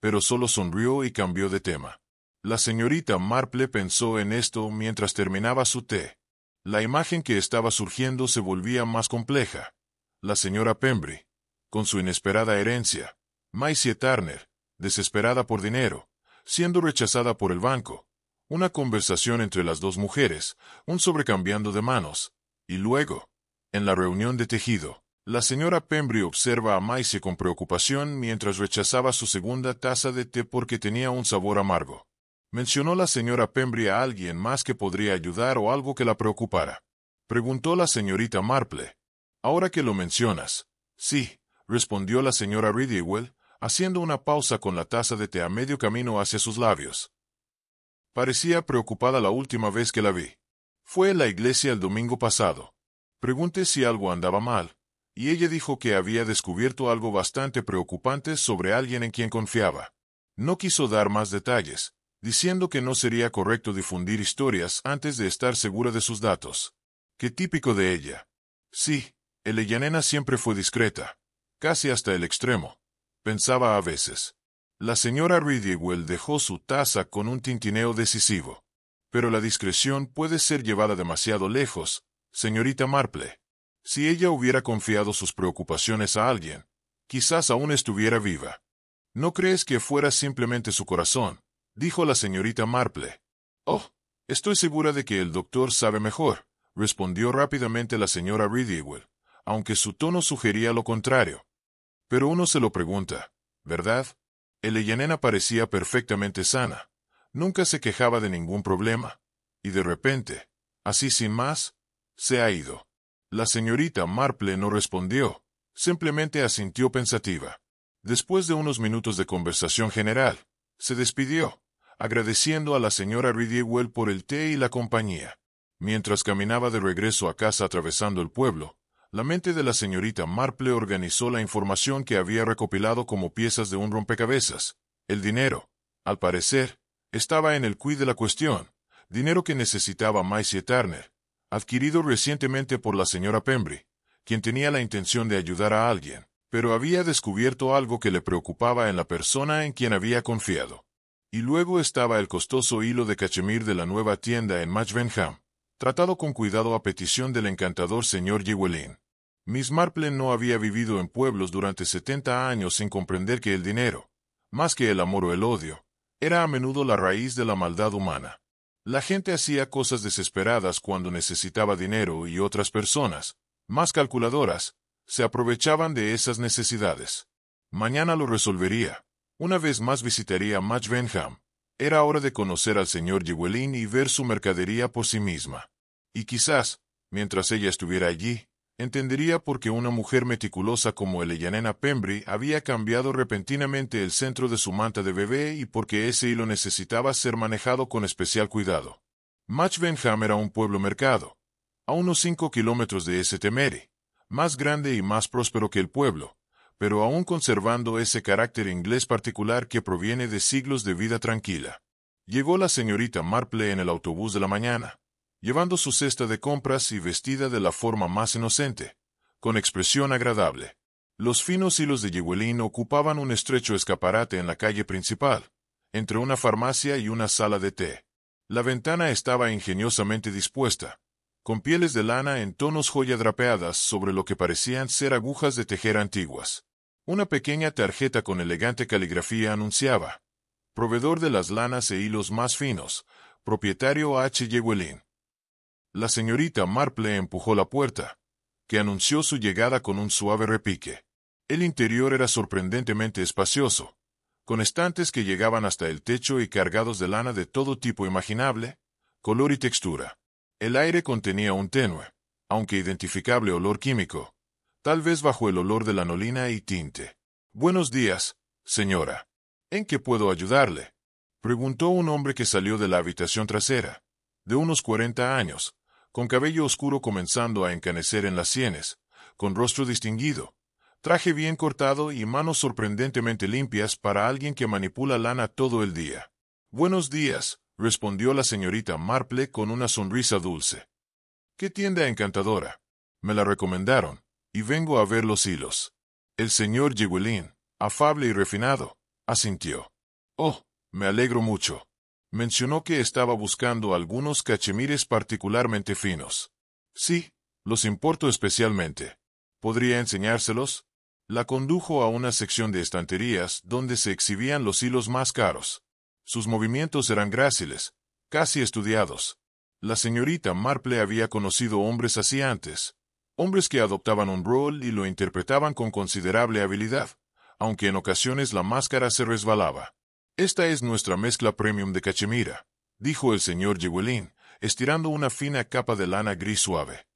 Speaker 1: pero solo sonrió y cambió de tema. La señorita Marple pensó en esto mientras terminaba su té. La imagen que estaba surgiendo se volvía más compleja. La señora Pembrey, con su inesperada herencia. Maisie Turner, desesperada por dinero, siendo rechazada por el banco. Una conversación entre las dos mujeres, un sobrecambiando de manos. Y luego, en la reunión de tejido, la señora Pembrey observa a Maisie con preocupación mientras rechazaba su segunda taza de té porque tenía un sabor amargo. ¿Mencionó la señora Pembrey a alguien más que podría ayudar o algo que la preocupara? Preguntó la señorita Marple. Ahora que lo mencionas. Sí, respondió la señora Ridgewell, haciendo una pausa con la taza de té a medio camino hacia sus labios. Parecía preocupada la última vez que la vi. Fue a la iglesia el domingo pasado. Pregunté si algo andaba mal, y ella dijo que había descubierto algo bastante preocupante sobre alguien en quien confiaba. No quiso dar más detalles, diciendo que no sería correcto difundir historias antes de estar segura de sus datos. Qué típico de ella. Sí, Eleyanena siempre fue discreta, casi hasta el extremo, pensaba a veces. La señora Ridgewell dejó su taza con un tintineo decisivo. Pero la discreción puede ser llevada demasiado lejos, señorita Marple. Si ella hubiera confiado sus preocupaciones a alguien, quizás aún estuviera viva. ¿No crees que fuera simplemente su corazón?, dijo la señorita Marple. Oh, estoy segura de que el doctor sabe mejor, respondió rápidamente la señora Ridgewell, aunque su tono sugería lo contrario. Pero uno se lo pregunta, ¿verdad? Eleyanena parecía perfectamente sana. Nunca se quejaba de ningún problema. Y de repente, así sin más, se ha ido. La señorita Marple no respondió, simplemente asintió pensativa. Después de unos minutos de conversación general, se despidió, agradeciendo a la señora Ridgewell por el té y la compañía. Mientras caminaba de regreso a casa atravesando el pueblo, la mente de la señorita Marple organizó la información que había recopilado como piezas de un rompecabezas. El dinero, al parecer, estaba en el quid de la cuestión, dinero que necesitaba Maisie Turner, adquirido recientemente por la señora Pembry, quien tenía la intención de ayudar a alguien, pero había descubierto algo que le preocupaba en la persona en quien había confiado. Y luego estaba el costoso hilo de cachemir de la nueva tienda en Matchvenham, tratado con cuidado a petición del encantador señor Llywelyn. Miss Marple no había vivido en pueblos durante 70 años sin comprender que el dinero, más que el amor o el odio, era a menudo la raíz de la maldad humana. La gente hacía cosas desesperadas cuando necesitaba dinero y otras personas, más calculadoras, se aprovechaban de esas necesidades. Mañana lo resolvería. Una vez más visitaría Matchvenham. Era hora de conocer al señor Llywelyn y ver su mercadería por sí misma. Y quizás, mientras ella estuviera allí, entendería por qué una mujer meticulosa como Eleyanena Pembry había cambiado repentinamente el centro de su manta de bebé y por qué ese hilo necesitaba ser manejado con especial cuidado. Matchvenham era un pueblo-mercado, a unos 5 kilómetros de St. Mary, más grande y más próspero que el pueblo, pero aún conservando ese carácter inglés particular que proviene de siglos de vida tranquila. Llegó la señorita Marple en el autobús de la mañana, llevando su cesta de compras y vestida de la forma más inocente, con expresión agradable. Los finos hilos de Llywelyn ocupaban un estrecho escaparate en la calle principal, entre una farmacia y una sala de té. La ventana estaba ingeniosamente dispuesta, con pieles de lana en tonos joya drapeadas sobre lo que parecían ser agujas de tejer antiguas. Una pequeña tarjeta con elegante caligrafía anunciaba: proveedor de las lanas e hilos más finos, propietario H. Llywelyn. La señorita Marple empujó la puerta, que anunció su llegada con un suave repique. El interior era sorprendentemente espacioso, con estantes que llegaban hasta el techo y cargados de lana de todo tipo imaginable, color y textura. El aire contenía un tenue, aunque identificable olor químico, tal vez bajo el olor de lanolina y tinte. «Buenos días, señora. ¿En qué puedo ayudarle?», preguntó un hombre que salió de la habitación trasera, de unos 40 años, con cabello oscuro comenzando a encanecer en las sienes, con rostro distinguido, traje bien cortado y manos sorprendentemente limpias para alguien que manipula lana todo el día. «Buenos días», respondió la señorita Marple con una sonrisa dulce. «Qué tienda encantadora. Me la recomendaron, y vengo a ver los hilos». El señor Llywelyn, afable y refinado, asintió. «Oh, me alegro mucho». Mencionó que estaba buscando algunos cachemires particularmente finos. «Sí, los importo especialmente. ¿Podría enseñárselos?». La condujo a una sección de estanterías donde se exhibían los hilos más caros. Sus movimientos eran gráciles, casi estudiados. La señorita Marple había conocido hombres así antes, hombres que adoptaban un rol y lo interpretaban con considerable habilidad, aunque en ocasiones la máscara se resbalaba. «Esta es nuestra mezcla premium de cachemira», dijo el señor Llywelyn, estirando una fina capa de lana gris suave.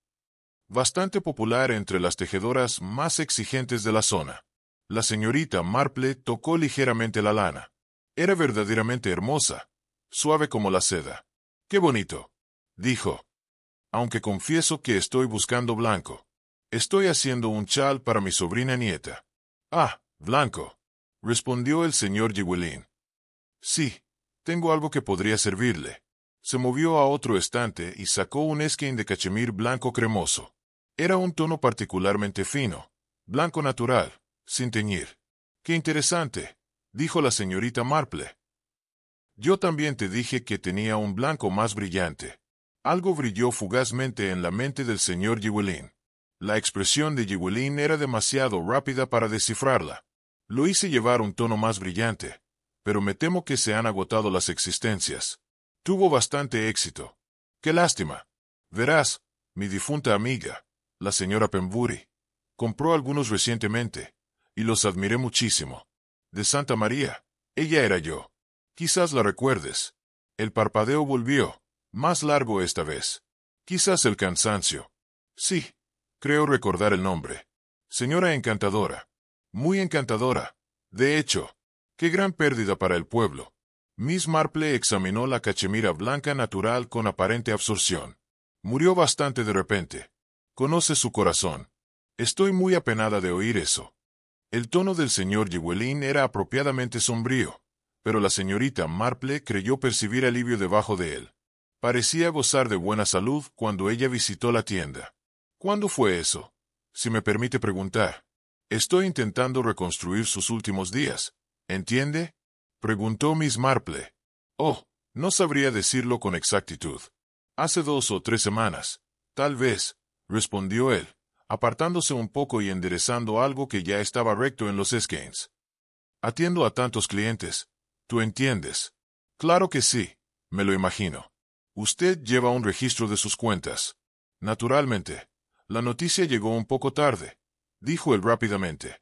Speaker 1: Bastante popular entre las tejedoras más exigentes de la zona. La señorita Marple tocó ligeramente la lana. Era verdaderamente hermosa, suave como la seda. «Qué bonito», dijo. «Aunque confieso que estoy buscando blanco. Estoy haciendo un chal para mi sobrina nieta». «Ah, blanco», respondió el señor Llywelyn. Sí, tengo algo que podría servirle. Se movió a otro estante y sacó un esquin de cachemir blanco cremoso. Era un tono particularmente fino, blanco natural, sin teñir. ¡Qué interesante!, dijo la señorita Marple. Yo también te dije que tenía un blanco más brillante. Algo brilló fugazmente en la mente del señor Llywelyn. La expresión de Llywelyn era demasiado rápida para descifrarla. Lo hice llevar un tono más brillante, pero me temo que se han agotado las existencias. Tuvo bastante éxito. ¡Qué lástima! Verás, mi difunta amiga, la señora Pembury, compró algunos recientemente, y los admiré muchísimo. De Santa María, ella era yo. Quizás la recuerdes. El parpadeo volvió, más largo esta vez. Quizás el cansancio. Sí, creo recordar el nombre. Señora encantadora. Muy encantadora. De hecho, qué gran pérdida para el pueblo. Miss Marple examinó la cachemira blanca natural con aparente absorción. Murió bastante de repente. Conoce su corazón. Estoy muy apenada de oír eso. El tono del señor Llywelyn era apropiadamente sombrío, pero la señorita Marple creyó percibir alivio debajo de él. Parecía gozar de buena salud cuando ella visitó la tienda. ¿Cuándo fue eso? Si me permite preguntar. Estoy intentando reconstruir sus últimos días. ¿Entiende?, preguntó Miss Marple. Oh, no sabría decirlo con exactitud. Hace 2 o 3 semanas, tal vez, respondió él, apartándose un poco y enderezando algo que ya estaba recto en los esquines. Atiendo a tantos clientes. ¿Tú entiendes? Claro que sí, me lo imagino. Usted lleva un registro de sus cuentas. Naturalmente. La noticia llegó un poco tarde, dijo él rápidamente.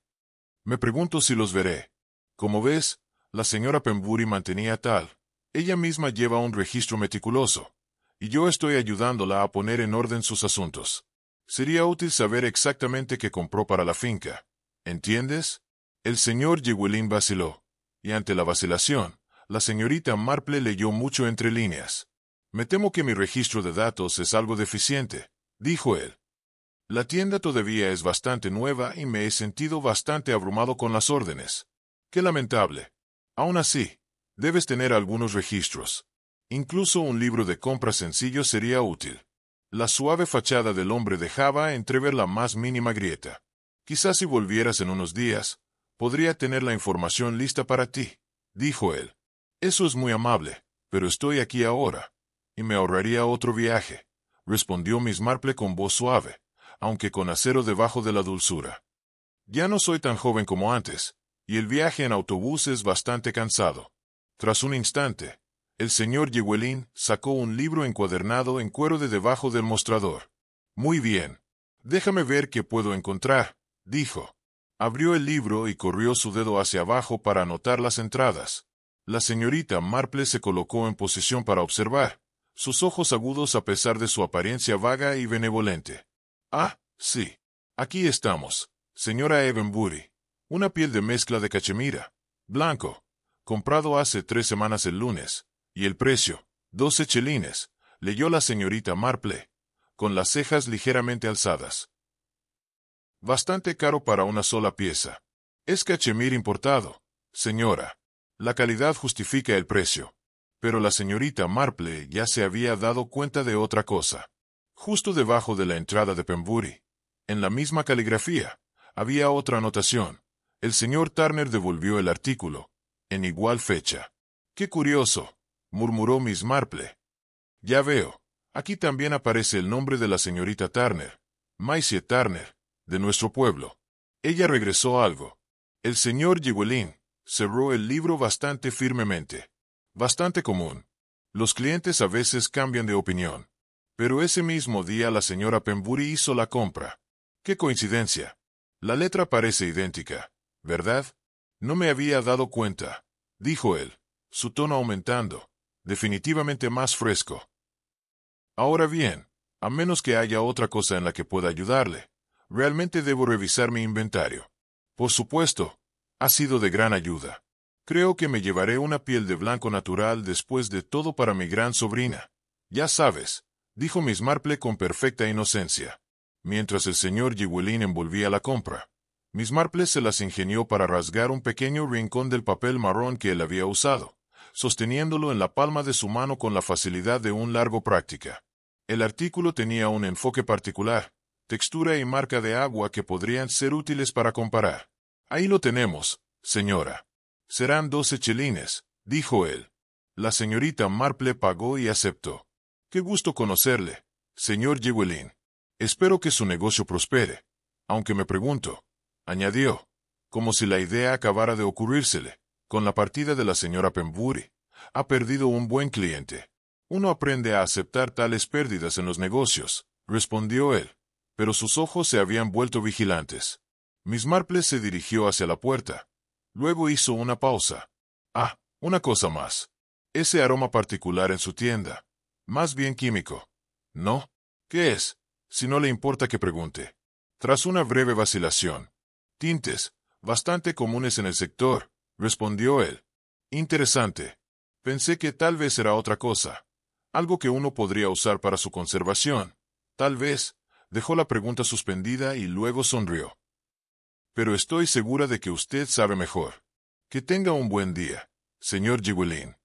Speaker 1: Me pregunto si los veré. Como ves, la señora Pembury mantenía tal. Ella misma lleva un registro meticuloso, y yo estoy ayudándola a poner en orden sus asuntos. Sería útil saber exactamente qué compró para la finca. ¿Entiendes? El señor Llywelyn vaciló, y ante la vacilación, la señorita Marple leyó mucho entre líneas. Me temo que mi registro de datos es algo deficiente, dijo él. La tienda todavía es bastante nueva y me he sentido bastante abrumado con las órdenes. Qué lamentable. Aún así, debes tener algunos registros. Incluso un libro de compra sencillo sería útil. La suave fachada del hombre dejaba entrever la más mínima grieta. Quizás si volvieras en unos días, podría tener la información lista para ti, dijo él. Eso es muy amable, pero estoy aquí ahora, y me ahorraría otro viaje, respondió Miss Marple con voz suave, aunque con acero debajo de la dulzura. Ya no soy tan joven como antes, y el viaje en autobús es bastante cansado. Tras un instante, el señor Llywelyn sacó un libro encuadernado en cuero de debajo del mostrador. Muy bien. Déjame ver qué puedo encontrar, dijo. Abrió el libro y corrió su dedo hacia abajo para anotar las entradas. La señorita Marple se colocó en posición para observar, sus ojos agudos a pesar de su apariencia vaga y benevolente. Ah, sí. Aquí estamos, señora Evenbury. Una piel de mezcla de cachemira, blanco, comprado hace 3 semanas el lunes, y el precio, 12 chelines, leyó la señorita Marple, con las cejas ligeramente alzadas. Bastante caro para una sola pieza. Es cachemir importado, señora. La calidad justifica el precio. Pero la señorita Marple ya se había dado cuenta de otra cosa. Justo debajo de la entrada de Pembury, en la misma caligrafía, había otra anotación. El señor Turner devolvió el artículo, en igual fecha. ¡Qué curioso!, murmuró Miss Marple. Ya veo, aquí también aparece el nombre de la señorita Turner, Maisie Turner, de nuestro pueblo. Ella regresó algo. El señor Llywelyn cerró el libro bastante firmemente. Bastante común. Los clientes a veces cambian de opinión. Pero ese mismo día la señora Pembury hizo la compra. ¡Qué coincidencia! La letra parece idéntica, ¿verdad? No me había dado cuenta, dijo él, su tono aumentando, definitivamente más fresco. Ahora bien, a menos que haya otra cosa en la que pueda ayudarle, realmente debo revisar mi inventario. Por supuesto, ha sido de gran ayuda. Creo que me llevaré una piel de blanco natural después de todo para mi gran sobrina. Ya sabes, dijo Miss Marple con perfecta inocencia. Mientras el señor Llywelyn envolvía la compra, Miss Marple se las ingenió para rasgar un pequeño rincón del papel marrón que él había usado, sosteniéndolo en la palma de su mano con la facilidad de un largo práctica. El artículo tenía un enfoque particular, textura y marca de agua que podrían ser útiles para comparar. Ahí lo tenemos, señora. Serán 12 chelines, dijo él. La señorita Marple pagó y aceptó. Qué gusto conocerle, señor Llywelyn. Espero que su negocio prospere. Aunque me pregunto, añadió, como si la idea acabara de ocurrírsele, con la partida de la señora Pembury, ha perdido un buen cliente. Uno aprende a aceptar tales pérdidas en los negocios, respondió él, pero sus ojos se habían vuelto vigilantes. Miss Marple se dirigió hacia la puerta. Luego hizo una pausa. Ah, una cosa más. Ese aroma particular en su tienda. Más bien químico. ¿No? ¿Qué es? Si no le importa que pregunte. Tras una breve vacilación. Tintes, bastante comunes en el sector, respondió él. Interesante. Pensé que tal vez era otra cosa. Algo que uno podría usar para su conservación. Tal vez. Dejó la pregunta suspendida y luego sonrió. Pero estoy segura de que usted sabe mejor. Que tenga un buen día, señor Llywelyn.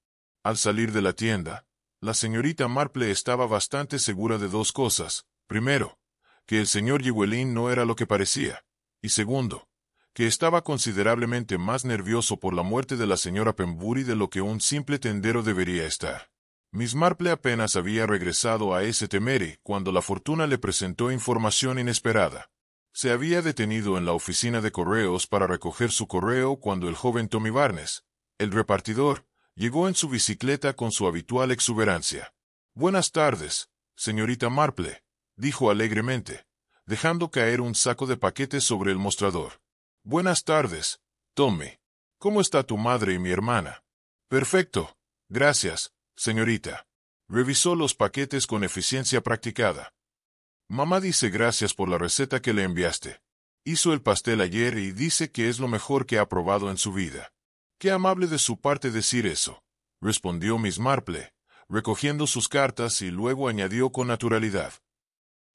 Speaker 1: Al salir de la tienda, la señorita Marple estaba bastante segura de dos cosas. Primero, que el señor Llywelyn no era lo que parecía. Y segundo, que estaba considerablemente más nervioso por la muerte de la señora Pembury de lo que un simple tendero debería estar. Miss Marple apenas había regresado a ese Temery cuando la fortuna le presentó información inesperada. Se había detenido en la oficina de correos para recoger su correo cuando el joven Tommy Barnes, el repartidor, llegó en su bicicleta con su habitual exuberancia. «Buenas tardes, señorita Marple», dijo alegremente, dejando caer un saco de paquetes sobre el mostrador. «Buenas tardes, Tommy. ¿Cómo está tu madre y mi hermana?» «Perfecto, gracias, señorita». Revisó los paquetes con eficiencia practicada. «Mamá dice gracias por la receta que le enviaste. Hizo el pastel ayer y dice que es lo mejor que ha probado en su vida». «Qué amable de su parte decir eso», respondió Miss Marple, recogiendo sus cartas y luego añadió con naturalidad.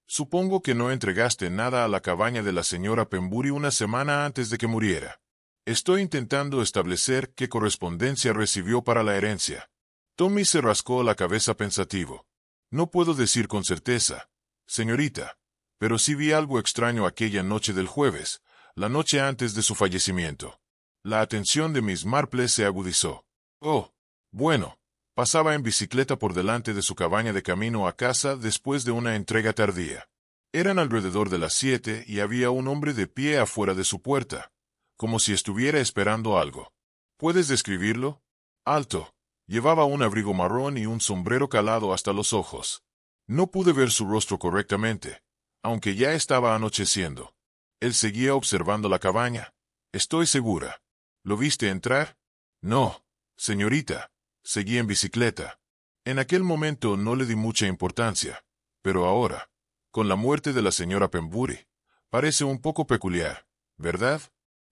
Speaker 1: «Supongo que no entregaste nada a la cabaña de la señora Pembury una semana antes de que muriera. Estoy intentando establecer qué correspondencia recibió para la herencia». Tommy se rascó la cabeza pensativo. «No puedo decir con certeza, señorita, pero sí vi algo extraño aquella noche del jueves, la noche antes de su fallecimiento». La atención de Miss Marple se agudizó. «Oh, bueno, pasaba en bicicleta por delante de su cabaña de camino a casa después de una entrega tardía. Eran alrededor de las 7 y había un hombre de pie afuera de su puerta, como si estuviera esperando algo. ¿Puedes describirlo? Alto. Llevaba un abrigo marrón y un sombrero calado hasta los ojos. No pude ver su rostro correctamente, aunque ya estaba anocheciendo. Él seguía observando la cabaña. Estoy segura. ¿Lo viste entrar?» «No, señorita. Seguí en bicicleta. En aquel momento no le di mucha importancia, pero ahora, con la muerte de la señora Pembury, parece un poco peculiar, ¿verdad?»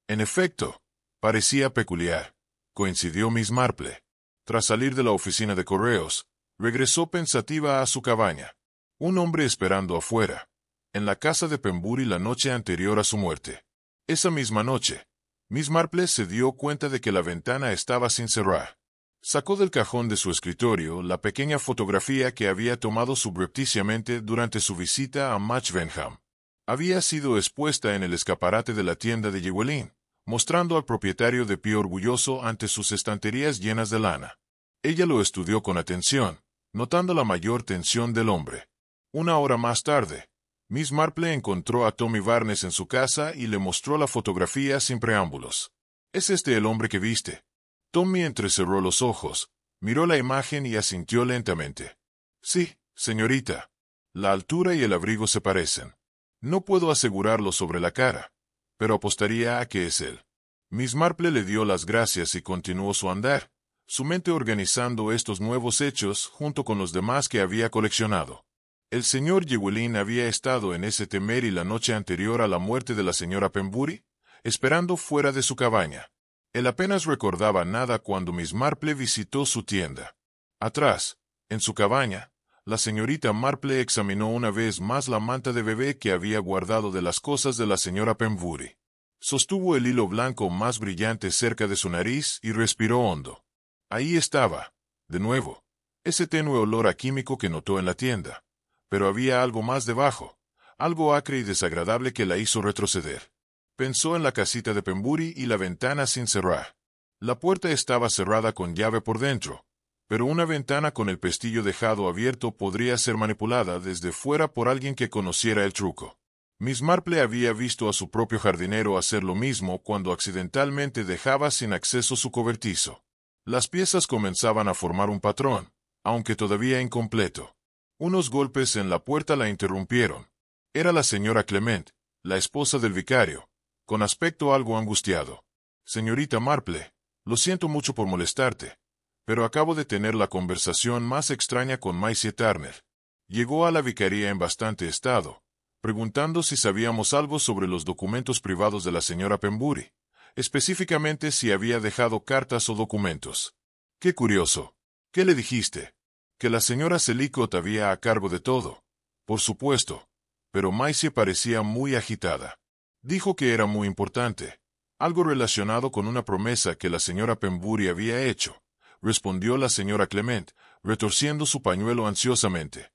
Speaker 1: «En efecto, parecía peculiar», coincidió Miss Marple. Tras salir de la oficina de correos, regresó pensativa a su cabaña. Un hombre esperando afuera, en la casa de Pembury la noche anterior a su muerte. Esa misma noche, Miss Marple se dio cuenta de que la ventana estaba sin cerrar. Sacó del cajón de su escritorio la pequeña fotografía que había tomado subrepticiamente durante su visita a Match Wenham. Había sido expuesta en el escaparate de la tienda de Llywelyn, mostrando al propietario de pie orgulloso ante sus estanterías llenas de lana. Ella lo estudió con atención, notando la mayor tensión del hombre. Una hora más tarde, Miss Marple encontró a Tommy Barnes en su casa y le mostró la fotografía sin preámbulos. «¿Es este el hombre que viste?» Tommy entrecerró los ojos, miró la imagen y asintió lentamente. «Sí, señorita. La altura y el abrigo se parecen. No puedo asegurarlo sobre la cara, pero apostaría a que es él». Miss Marple le dio las gracias y continuó su andar, su mente organizando estos nuevos hechos junto con los demás que había coleccionado. El señor Llywelyn había estado en ese Temery la noche anterior a la muerte de la señora Pembury, esperando fuera de su cabaña. Él apenas recordaba nada cuando Miss Marple visitó su tienda. Atrás, en su cabaña, la señorita Marple examinó una vez más la manta de bebé que había guardado de las cosas de la señora Pembury. Sostuvo el hilo blanco más brillante cerca de su nariz y respiró hondo. Ahí estaba, de nuevo, ese tenue olor a químico que notó en la tienda. Pero había algo más debajo, algo acre y desagradable que la hizo retroceder. Pensó en la casita de Pembury y la ventana sin cerrar. La puerta estaba cerrada con llave por dentro, pero una ventana con el pestillo dejado abierto podría ser manipulada desde fuera por alguien que conociera el truco. Miss Marple había visto a su propio jardinero hacer lo mismo cuando accidentalmente dejaba sin acceso su cobertizo. Las piezas comenzaban a formar un patrón, aunque todavía incompleto. Unos golpes en la puerta la interrumpieron. Era la señora Clement, la esposa del vicario, con aspecto algo angustiado. Señorita Marple, lo siento mucho por molestarte, pero acabo de tener la conversación más extraña con Maisie Turner. Llegó a la vicaría en bastante estado, preguntando si sabíamos algo sobre los documentos privados de la señora Pembury, específicamente si había dejado cartas o documentos. ¡Qué curioso! ¿Qué le dijiste? Que la señora Sellicott había a cargo de todo. Por supuesto. Pero Maisie parecía muy agitada. Dijo que era muy importante. Algo relacionado con una promesa que la señora Pembury había hecho, respondió la señora Clement, retorciendo su pañuelo ansiosamente.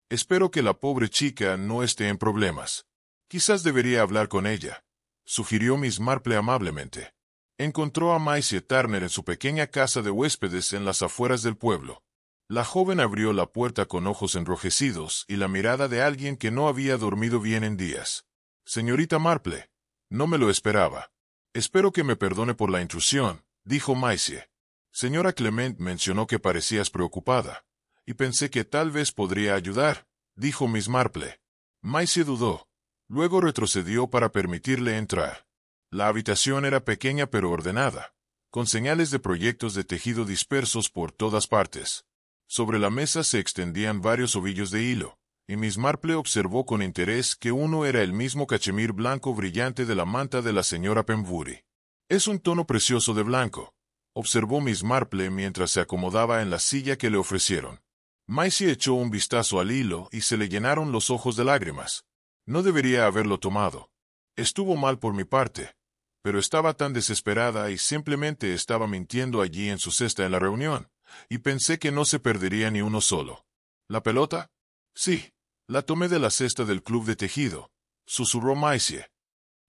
Speaker 1: Espero que la pobre chica no esté en problemas. Quizás debería hablar con ella, sugirió Miss Marple amablemente. Encontró a Maisie Turner en su pequeña casa de huéspedes en las afueras del pueblo. La joven abrió la puerta con ojos enrojecidos y la mirada de alguien que no había dormido bien en días. Señorita Marple, no me lo esperaba. Espero que me perdone por la intrusión, dijo Maisie. Señora Clement mencionó que parecías preocupada, y pensé que tal vez podría ayudar, dijo Miss Marple. Maisie dudó. Luego retrocedió para permitirle entrar. La habitación era pequeña pero ordenada, con señales de proyectos de tejido dispersos por todas partes. Sobre la mesa se extendían varios ovillos de hilo, y Miss Marple observó con interés que uno era el mismo cachemir blanco brillante de la manta de la señora Pembury. «Es un tono precioso de blanco», observó Miss Marple mientras se acomodaba en la silla que le ofrecieron. Maisie echó un vistazo al hilo y se le llenaron los ojos de lágrimas. No debería haberlo tomado. Estuvo mal por mi parte, pero estaba tan desesperada y simplemente estaba mintiendo allí en su cesta en la reunión, y pensé que no se perdería ni uno solo. ¿La pelota? Sí, la tomé de la cesta del club de tejido, susurró Maisie.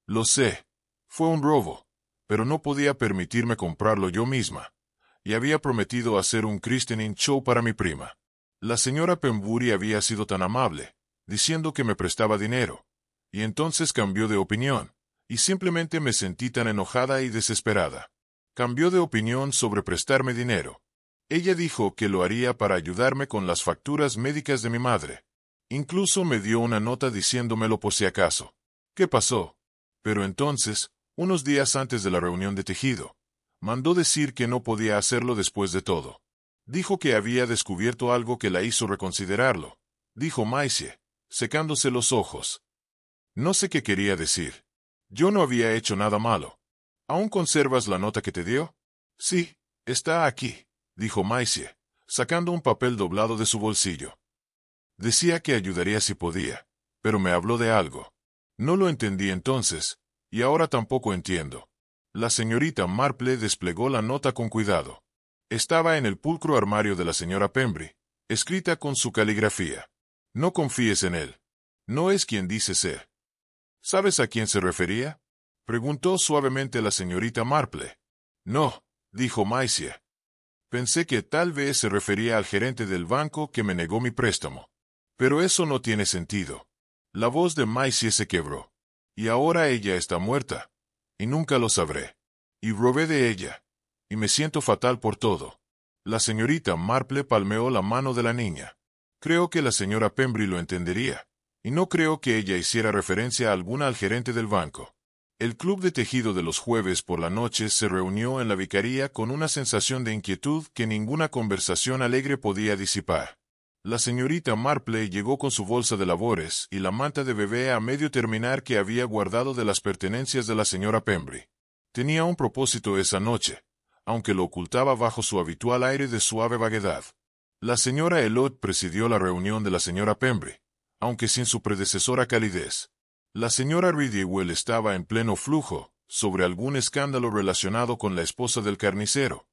Speaker 1: Lo sé. Fue un robo, pero no podía permitirme comprarlo yo misma, y había prometido hacer un christening show para mi prima. La señora Pembury había sido tan amable, diciendo que me prestaba dinero, y entonces cambió de opinión, y simplemente me sentí tan enojada y desesperada. Cambió de opinión sobre prestarme dinero. Ella dijo que lo haría para ayudarme con las facturas médicas de mi madre. Incluso me dio una nota diciéndomelo por si acaso. ¿Qué pasó? Pero entonces, unos días antes de la reunión de tejido, mandó decir que no podía hacerlo después de todo. Dijo que había descubierto algo que la hizo reconsiderarlo, dijo Maisie, secándose los ojos. No sé qué quería decir. Yo no había hecho nada malo. ¿Aún conservas la nota que te dio? Sí, está aquí, dijo Maisie, sacando un papel doblado de su bolsillo. Decía que ayudaría si podía, pero me habló de algo. No lo entendí entonces, y ahora tampoco entiendo. La señorita Marple desplegó la nota con cuidado. Estaba en el pulcro armario de la señora Pembury, escrita con su caligrafía. No confíes en él. No es quien dice ser. ¿Sabes a quién se refería? Preguntó suavemente la señorita Marple. No, dijo Maisie. Pensé que tal vez se refería al gerente del banco que me negó mi préstamo. Pero eso no tiene sentido. La voz de Maisie se quebró. Y ahora ella está muerta. Y nunca lo sabré. Y robé de ella. Y me siento fatal por todo. La señorita Marple palmeó la mano de la niña. Creo que la señora Pembury lo entendería. Y no creo que ella hiciera referencia alguna al gerente del banco. El club de tejido de los jueves por la noche se reunió en la vicaría con una sensación de inquietud que ninguna conversación alegre podía disipar. La señorita Marple llegó con su bolsa de labores y la manta de bebé a medio terminar que había guardado de las pertenencias de la señora Pembury. Tenía un propósito esa noche, aunque lo ocultaba bajo su habitual aire de suave vaguedad. La señora Elliot presidió la reunión de la señora Pembury, aunque sin su predecesora calidez. La señora Ridgewell estaba en pleno flujo, sobre algún escándalo relacionado con la esposa del carnicero,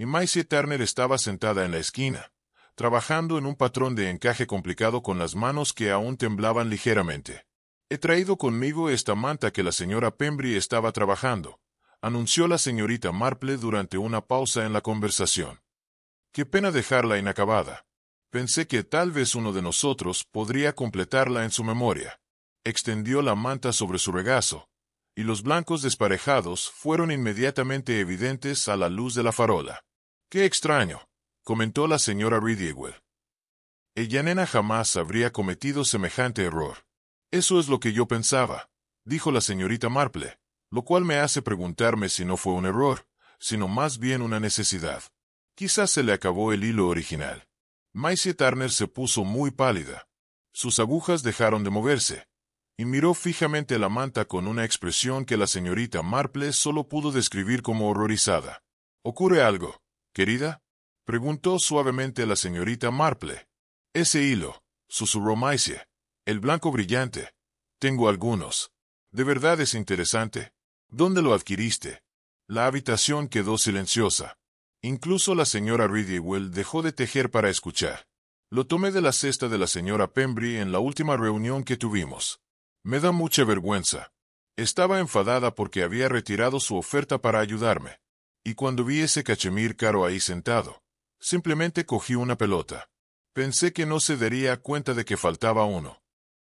Speaker 1: y Maisie Turner estaba sentada en la esquina, trabajando en un patrón de encaje complicado con las manos que aún temblaban ligeramente. «He traído conmigo esta manta que la señora Pembry estaba trabajando», anunció la señorita Marple durante una pausa en la conversación. «Qué pena dejarla inacabada. Pensé que tal vez uno de nosotros podría completarla en su memoria». Extendió la manta sobre su regazo, y los blancos desparejados fueron inmediatamente evidentes a la luz de la farola. «Qué extraño», comentó la señora Ridgewell. «Ella nena jamás habría cometido semejante error». «Eso es lo que yo pensaba», dijo la señorita Marple, lo cual me hace preguntarme si no fue un error, sino más bien una necesidad. Quizás se le acabó el hilo original». Maisie Turner se puso muy pálida. Sus agujas dejaron de moverse, y miró fijamente la manta con una expresión que la señorita Marple solo pudo describir como horrorizada. «¿Ocurre algo, querida?», preguntó suavemente la señorita Marple. «Ese hilo», susurró Maisie. «El blanco brillante. Tengo algunos. ¿De verdad es interesante? ¿Dónde lo adquiriste?» La habitación quedó silenciosa. Incluso la señora Ridgewell dejó de tejer para escuchar. «Lo tomé de la cesta de la señora Pembry en la última reunión que tuvimos. Me da mucha vergüenza. Estaba enfadada porque había retirado su oferta para ayudarme. Y cuando vi ese cachemir caro ahí sentado, simplemente cogí una pelota. Pensé que no se daría cuenta de que faltaba uno».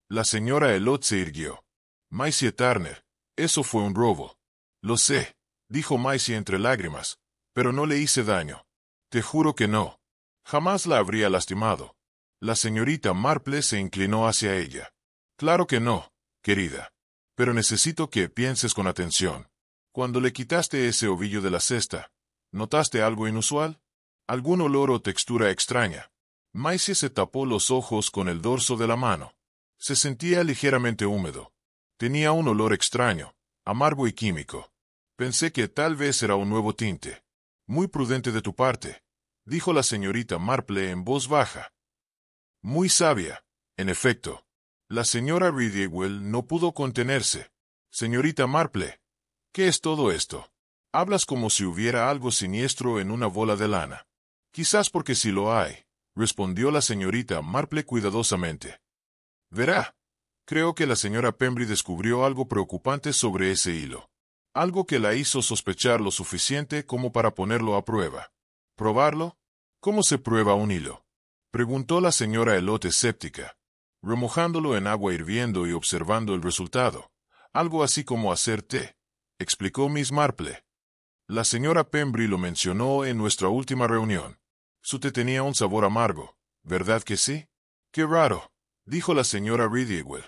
Speaker 1: La señora Elliot se irguió. «Maisie Turner, eso fue un robo». «Lo sé», dijo Maisie entre lágrimas, «pero no le hice daño. Te juro que no. Jamás la habría lastimado». La señorita Marple se inclinó hacia ella. «Claro que no, querida. Pero necesito que pienses con atención. Cuando le quitaste ese ovillo de la cesta, ¿notaste algo inusual? ¿Algún olor o textura extraña?» Maisie se tapó los ojos con el dorso de la mano. Se sentía ligeramente húmedo. Tenía un olor extraño, amargo y químico. «Pensé que tal vez era un nuevo tinte». «Muy prudente de tu parte», dijo la señorita Marple en voz baja. «Muy sabia, en efecto». La señora Ridgewell no pudo contenerse. «Señorita Marple, ¿qué es todo esto? Hablas como si hubiera algo siniestro en una bola de lana». «Quizás porque sí lo hay», respondió la señorita Marple cuidadosamente. «Verá, creo que la señora Pembry descubrió algo preocupante sobre ese hilo. Algo que la hizo sospechar lo suficiente como para ponerlo a prueba». «¿Probarlo? ¿Cómo se prueba un hilo?», preguntó la señora Elliot escéptica. «Remojándolo en agua hirviendo y observando el resultado. Algo así como hacer té», explicó Miss Marple. «La señora Pembry lo mencionó en nuestra última reunión. Su té tenía un sabor amargo, ¿verdad que sí?» «Qué raro», dijo la señora Ridgewell.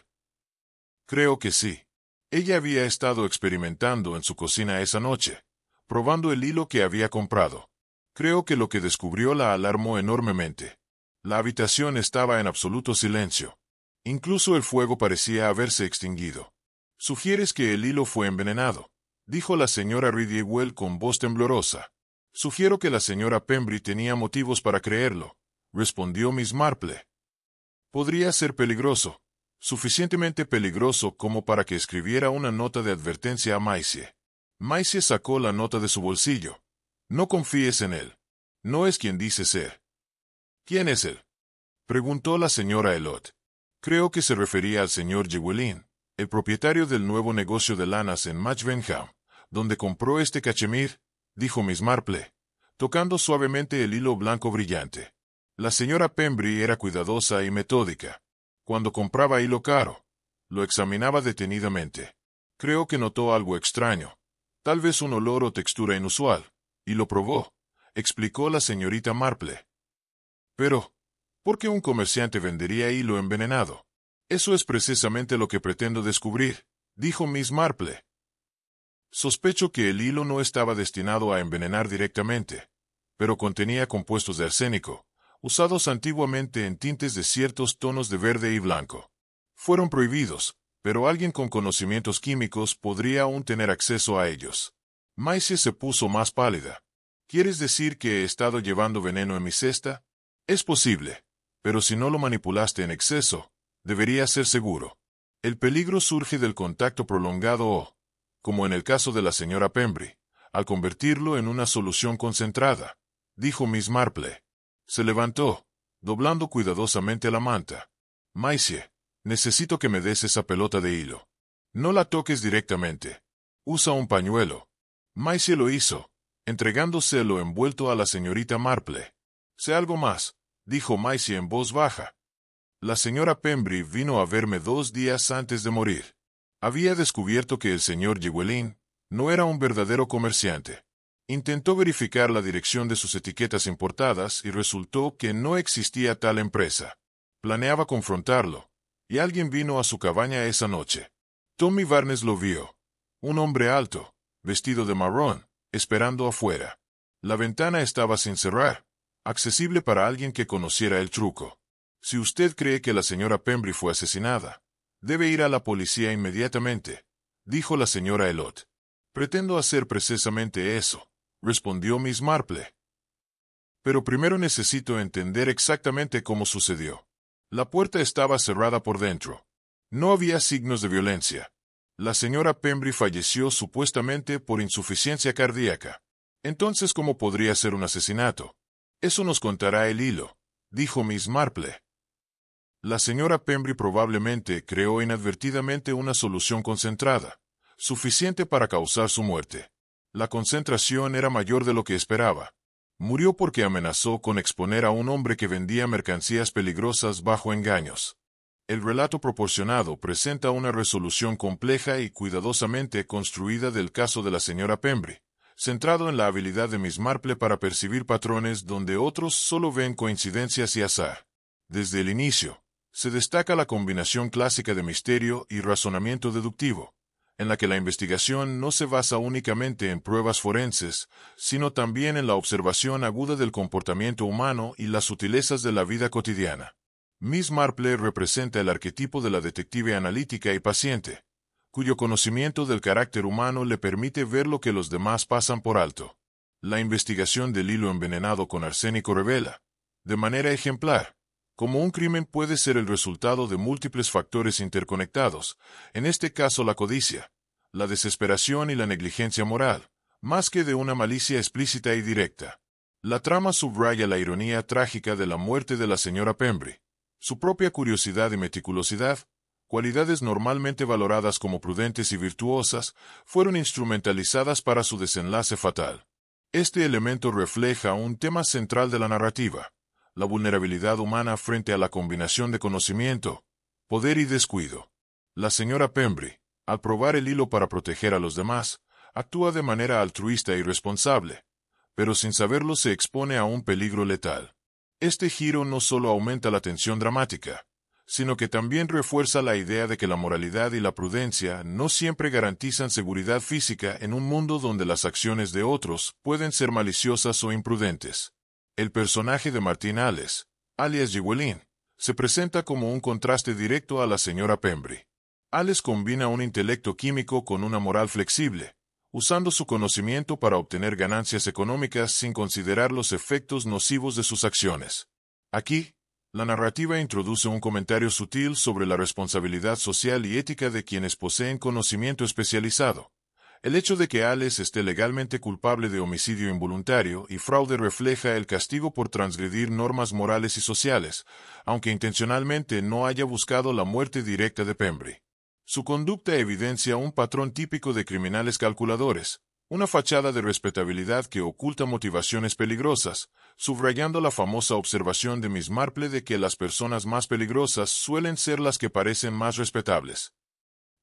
Speaker 1: «Creo que sí. Ella había estado experimentando en su cocina esa noche, probando el hilo que había comprado. Creo que lo que descubrió la alarmó enormemente. La habitación estaba en absoluto silencio. Incluso el fuego parecía haberse extinguido». «¿Sugieres que el hilo fue envenenado?», dijo la señora Ridgewell con voz temblorosa. «Sugiero que la señora Pembry tenía motivos para creerlo», respondió Miss Marple. «Podría ser peligroso, suficientemente peligroso como para que escribiera una nota de advertencia a Maisie». Maisie sacó la nota de su bolsillo. «No confíes en él. No es quien dice ser». «¿Quién es él?», preguntó la señora Elliot. «Creo que se refería al señor Llewellyn, el propietario del nuevo negocio de lanas en Matchbenham, donde compró este cachemir», dijo Miss Marple, tocando suavemente el hilo blanco brillante. La señora Pembry era cuidadosa y metódica. Cuando compraba hilo caro, lo examinaba detenidamente. Creo que notó algo extraño, tal vez un olor o textura inusual, y lo probó, explicó la señorita Marple. «Pero, ¿por qué un comerciante vendería hilo envenenado?». «Eso es precisamente lo que pretendo descubrir», dijo Miss Marple. «Sospecho que el hilo no estaba destinado a envenenar directamente, pero contenía compuestos de arsénico, usados antiguamente en tintes de ciertos tonos de verde y blanco. Fueron prohibidos, pero alguien con conocimientos químicos podría aún tener acceso a ellos». Maisie se puso más pálida. «¿Quieres decir que he estado llevando veneno en mi cesta?». «Es posible, pero si no lo manipulaste en exceso, debería ser seguro. El peligro surge del contacto prolongado o, como en el caso de la señora Pembry, al convertirlo en una solución concentrada. dijo Miss Marple. Se levantó, doblando cuidadosamente la manta. Maisie, necesito que me des esa pelota de hilo. No la toques directamente. Usa un pañuelo. Maisie lo hizo, entregándoselo envuelto a la señorita Marple. Sé algo más, dijo Maisie en voz baja. La señora Pembry vino a verme 2 días antes de morir. Había descubierto que el señor Llywelyn no era un verdadero comerciante. Intentó verificar la dirección de sus etiquetas importadas y resultó que no existía tal empresa. Planeaba confrontarlo, y alguien vino a su cabaña esa noche. Tommy Barnes lo vio. Un hombre alto, vestido de marrón, esperando afuera. La ventana estaba sin cerrar, accesible para alguien que conociera el truco. Si usted cree que la señora Pembry fue asesinada, debe ir a la policía inmediatamente, dijo la señora Elliot. Pretendo hacer precisamente eso, respondió Miss Marple. Pero primero necesito entender exactamente cómo sucedió. La puerta estaba cerrada por dentro. No había signos de violencia. La señora Pembry falleció supuestamente por insuficiencia cardíaca. Entonces, ¿cómo podría ser un asesinato? Eso nos contará el hilo, dijo Miss Marple. La señora Pembry probablemente creó inadvertidamente una solución concentrada, suficiente para causar su muerte. La concentración era mayor de lo que esperaba. Murió porque amenazó con exponer a un hombre que vendía mercancías peligrosas bajo engaños. El relato proporcionado presenta una resolución compleja y cuidadosamente construida del caso de la señora Pembry, centrado en la habilidad de Miss Marple para percibir patrones donde otros solo ven coincidencias y azar. Desde el inicio, se destaca la combinación clásica de misterio y razonamiento deductivo, en la que la investigación no se basa únicamente en pruebas forenses, sino también en la observación aguda del comportamiento humano y las sutilezas de la vida cotidiana. Miss Marple representa el arquetipo de la detective analítica y paciente, cuyo conocimiento del carácter humano le permite ver lo que los demás pasan por alto. La investigación del hilo envenenado con arsénico revela, de manera ejemplar, cómo un crimen puede ser el resultado de múltiples factores interconectados, en este caso la codicia, la desesperación y la negligencia moral, más que de una malicia explícita y directa. La trama subraya la ironía trágica de la muerte de la señora Pembry. Su propia curiosidad y meticulosidad, cualidades normalmente valoradas como prudentes y virtuosas, fueron instrumentalizadas para su desenlace fatal. Este elemento refleja un tema central de la narrativa: la vulnerabilidad humana frente a la combinación de conocimiento, poder y descuido. La señora Pembry, al probar el hilo para proteger a los demás, actúa de manera altruista y responsable, pero sin saberlo se expone a un peligro letal. Este giro no solo aumenta la tensión dramática, sino que también refuerza la idea de que la moralidad y la prudencia no siempre garantizan seguridad física en un mundo donde las acciones de otros pueden ser maliciosas o imprudentes. El personaje de Martin Alice, alias Llywelyn, se presenta como un contraste directo a la señora Pembry. Alice combina un intelecto químico con una moral flexible, usando su conocimiento para obtener ganancias económicas sin considerar los efectos nocivos de sus acciones. Aquí, la narrativa introduce un comentario sutil sobre la responsabilidad social y ética de quienes poseen conocimiento especializado. El hecho de que Alice esté legalmente culpable de homicidio involuntario y fraude refleja el castigo por transgredir normas morales y sociales, aunque intencionalmente no haya buscado la muerte directa de Pembry. Su conducta evidencia un patrón típico de criminales calculadores, una fachada de respetabilidad que oculta motivaciones peligrosas, subrayando la famosa observación de Miss Marple de que las personas más peligrosas suelen ser las que parecen más respetables.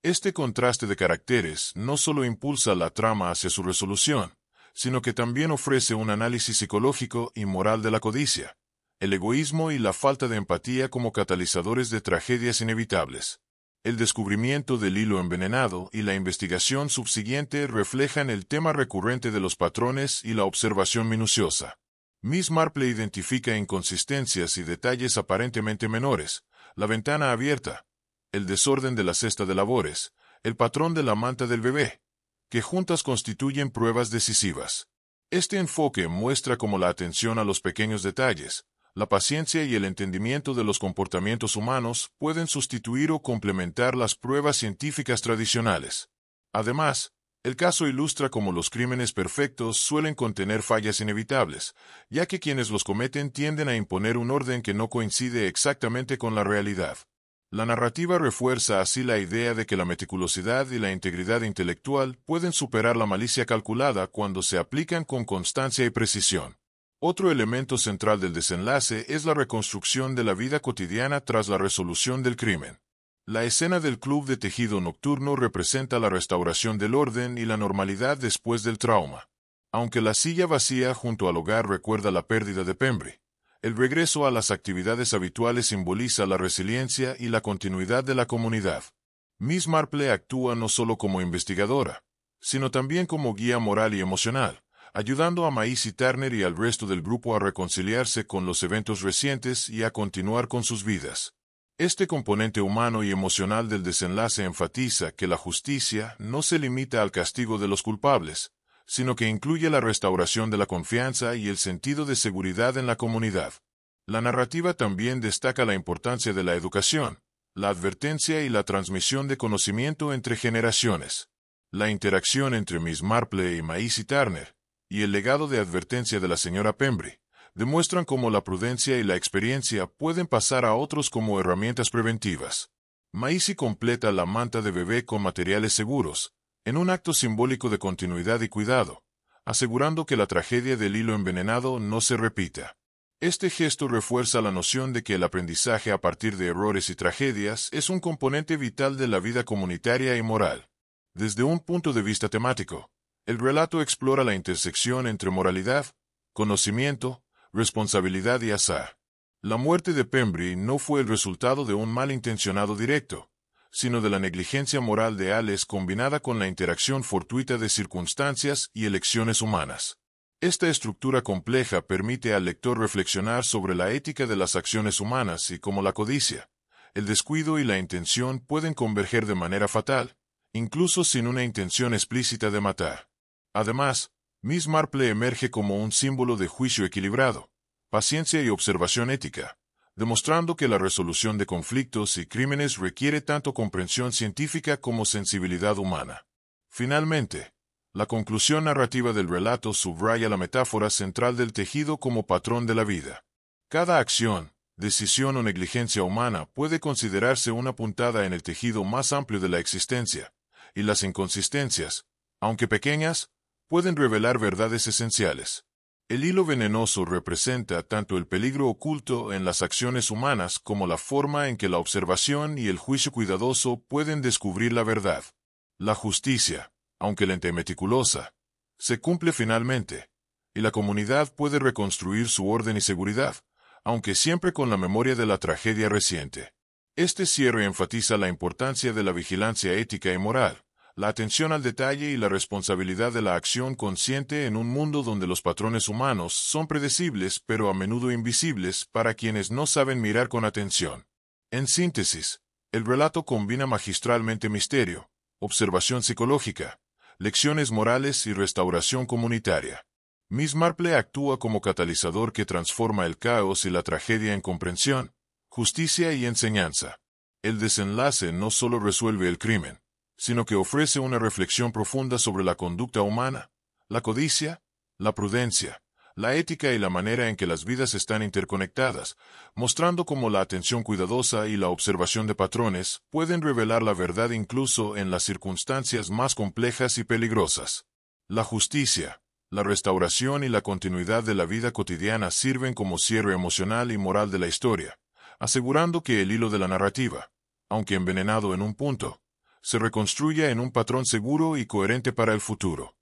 Speaker 1: Este contraste de caracteres no solo impulsa la trama hacia su resolución, sino que también ofrece un análisis psicológico y moral de la codicia, el egoísmo y la falta de empatía como catalizadores de tragedias inevitables. El descubrimiento del hilo envenenado y la investigación subsiguiente reflejan el tema recurrente de los patrones y la observación minuciosa. Miss Marple identifica inconsistencias y detalles aparentemente menores: la ventana abierta, el desorden de la cesta de labores, el patrón de la manta del bebé, que juntas constituyen pruebas decisivas. Este enfoque muestra cómo la atención a los pequeños detalles, la paciencia y el entendimiento de los comportamientos humanos pueden sustituir o complementar las pruebas científicas tradicionales. Además, El caso ilustra cómo los crímenes perfectos suelen contener fallas inevitables, ya que quienes los cometen tienden a imponer un orden que no coincide exactamente con la realidad. La narrativa refuerza así la idea de que la meticulosidad y la integridad intelectual pueden superar la malicia calculada cuando se aplican con constancia y precisión. Otro elemento central del desenlace es la reconstrucción de la vida cotidiana tras la resolución del crimen. La escena del club de tejido nocturno representa la restauración del orden y la normalidad después del trauma. Aunque la silla vacía junto al hogar recuerda la pérdida de Pembrey, el regreso a las actividades habituales simboliza la resiliencia y la continuidad de la comunidad. Miss Marple actúa no solo como investigadora, sino también como guía moral y emocional, ayudando a Maisie Turner y al resto del grupo a reconciliarse con los eventos recientes y a continuar con sus vidas. Este componente humano y emocional del desenlace enfatiza que la justicia no se limita al castigo de los culpables, sino que incluye la restauración de la confianza y el sentido de seguridad en la comunidad. La narrativa también destaca la importancia de la educación, la advertencia y la transmisión de conocimiento entre generaciones. La interacción entre Miss Marple y Maisie Turner, y el legado de advertencia de la señora Pembrey, demuestran cómo la prudencia y la experiencia pueden pasar a otros como herramientas preventivas. Maisie completa la manta de bebé con materiales seguros, en un acto simbólico de continuidad y cuidado, asegurando que la tragedia del hilo envenenado no se repita. Este gesto refuerza la noción de que el aprendizaje a partir de errores y tragedias es un componente vital de la vida comunitaria y moral. Desde un punto de vista temático, el relato explora la intersección entre moralidad, conocimiento, responsabilidad y azar. La muerte de Pembrey no fue el resultado de un malintencionado directo, sino de la negligencia moral de Alice combinada con la interacción fortuita de circunstancias y elecciones humanas. Esta estructura compleja permite al lector reflexionar sobre la ética de las acciones humanas y cómo la codicia, el descuido y la intención pueden converger de manera fatal, incluso sin una intención explícita de matar. Además, Miss Marple emerge como un símbolo de juicio equilibrado, paciencia y observación ética, demostrando que la resolución de conflictos y crímenes requiere tanto comprensión científica como sensibilidad humana. Finalmente, la conclusión narrativa del relato subraya la metáfora central del tejido como patrón de la vida. Cada acción, decisión o negligencia humana puede considerarse una puntada en el tejido más amplio de la existencia, y las inconsistencias, aunque pequeñas, pueden revelar verdades esenciales. El hilo venenoso representa tanto el peligro oculto en las acciones humanas como la forma en que la observación y el juicio cuidadoso pueden descubrir la verdad. La justicia, aunque lenta y meticulosa, se cumple finalmente, y la comunidad puede reconstruir su orden y seguridad, aunque siempre con la memoria de la tragedia reciente. Este cierre enfatiza la importancia de la vigilancia ética y moral, la atención al detalle y la responsabilidad de la acción consciente en un mundo donde los patrones humanos son predecibles pero a menudo invisibles para quienes no saben mirar con atención. En síntesis, el relato combina magistralmente misterio, observación psicológica, lecciones morales y restauración comunitaria. Miss Marple actúa como catalizador que transforma el caos y la tragedia en comprensión, justicia y enseñanza. El desenlace no solo resuelve el crimen, sino que ofrece una reflexión profunda sobre la conducta humana, la codicia, la prudencia, la ética y la manera en que las vidas están interconectadas, mostrando cómo la atención cuidadosa y la observación de patrones pueden revelar la verdad incluso en las circunstancias más complejas y peligrosas. La justicia, la restauración y la continuidad de la vida cotidiana sirven como cierre emocional y moral de la historia, asegurando que el hilo de la narrativa, aunque envenenado en un punto, se reconstruya en un patrón seguro y coherente para el futuro.